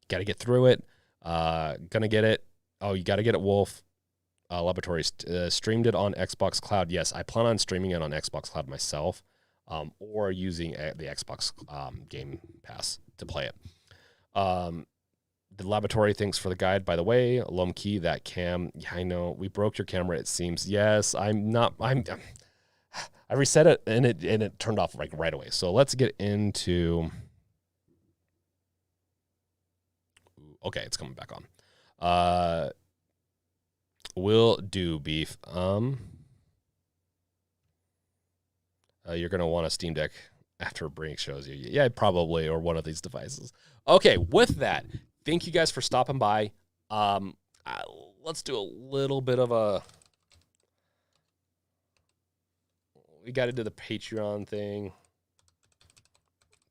Got to get through it. Gonna get it. Oh, you got to get it, Wolf. Laboratory streamed it on Xbox Cloud. Yes, I plan on streaming it on Xbox Cloud myself, or using the Xbox Game Pass to play it. The laboratory, thanks for the guide, by the way. Lom Key, that cam. Yeah, I know. We broke your camera, it seems. Yes, I reset it and it turned off like right away. So let's get into. Okay, it's coming back on. Will do, Beef. You're gonna want a Steam Deck after Brink shows you. Yeah, probably, or one of these devices. Okay, with that, thank you guys for stopping by. Let's do a little bit of a. We got to do the Patreon thing.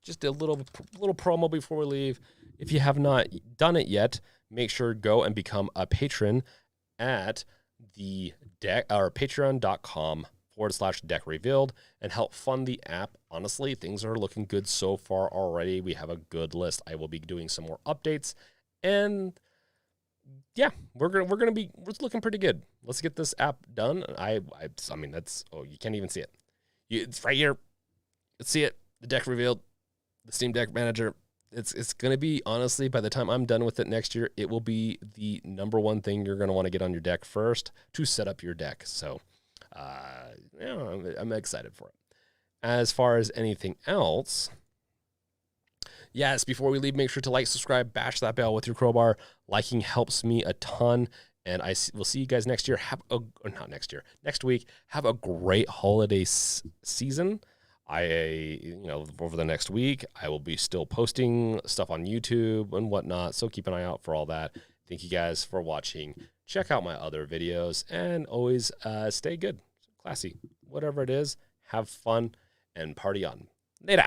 Just a little promo before we leave. If you have not done it yet, make sure to go and become a patron at the deck or patreon.com/deck revealed and help fund the app. Honestly, things are looking good so far already. We have a good list. I will be doing some more updates, and yeah, we're looking pretty good. Let's get this app done. I mean, that's, oh, you can't even see it. It's right here. Let's see it. The deck revealed, the Steam Deck Manager. It's going to be, honestly, by the time I'm done with it next year, it will be the #1 thing you're going to want to get on your deck first to set up your deck. So, I'm excited for it. As far as anything else, yes, before we leave, make sure to like, subscribe, bash that bell with your crowbar. Liking helps me a ton. And we'll see you guys next year. Next week. Have a great holiday season. Over the next week, I will be still posting stuff on YouTube and whatnot. So keep an eye out for all that. Thank you guys for watching. Check out my other videos and always stay good, classy, whatever it is. Have fun and party on. Later.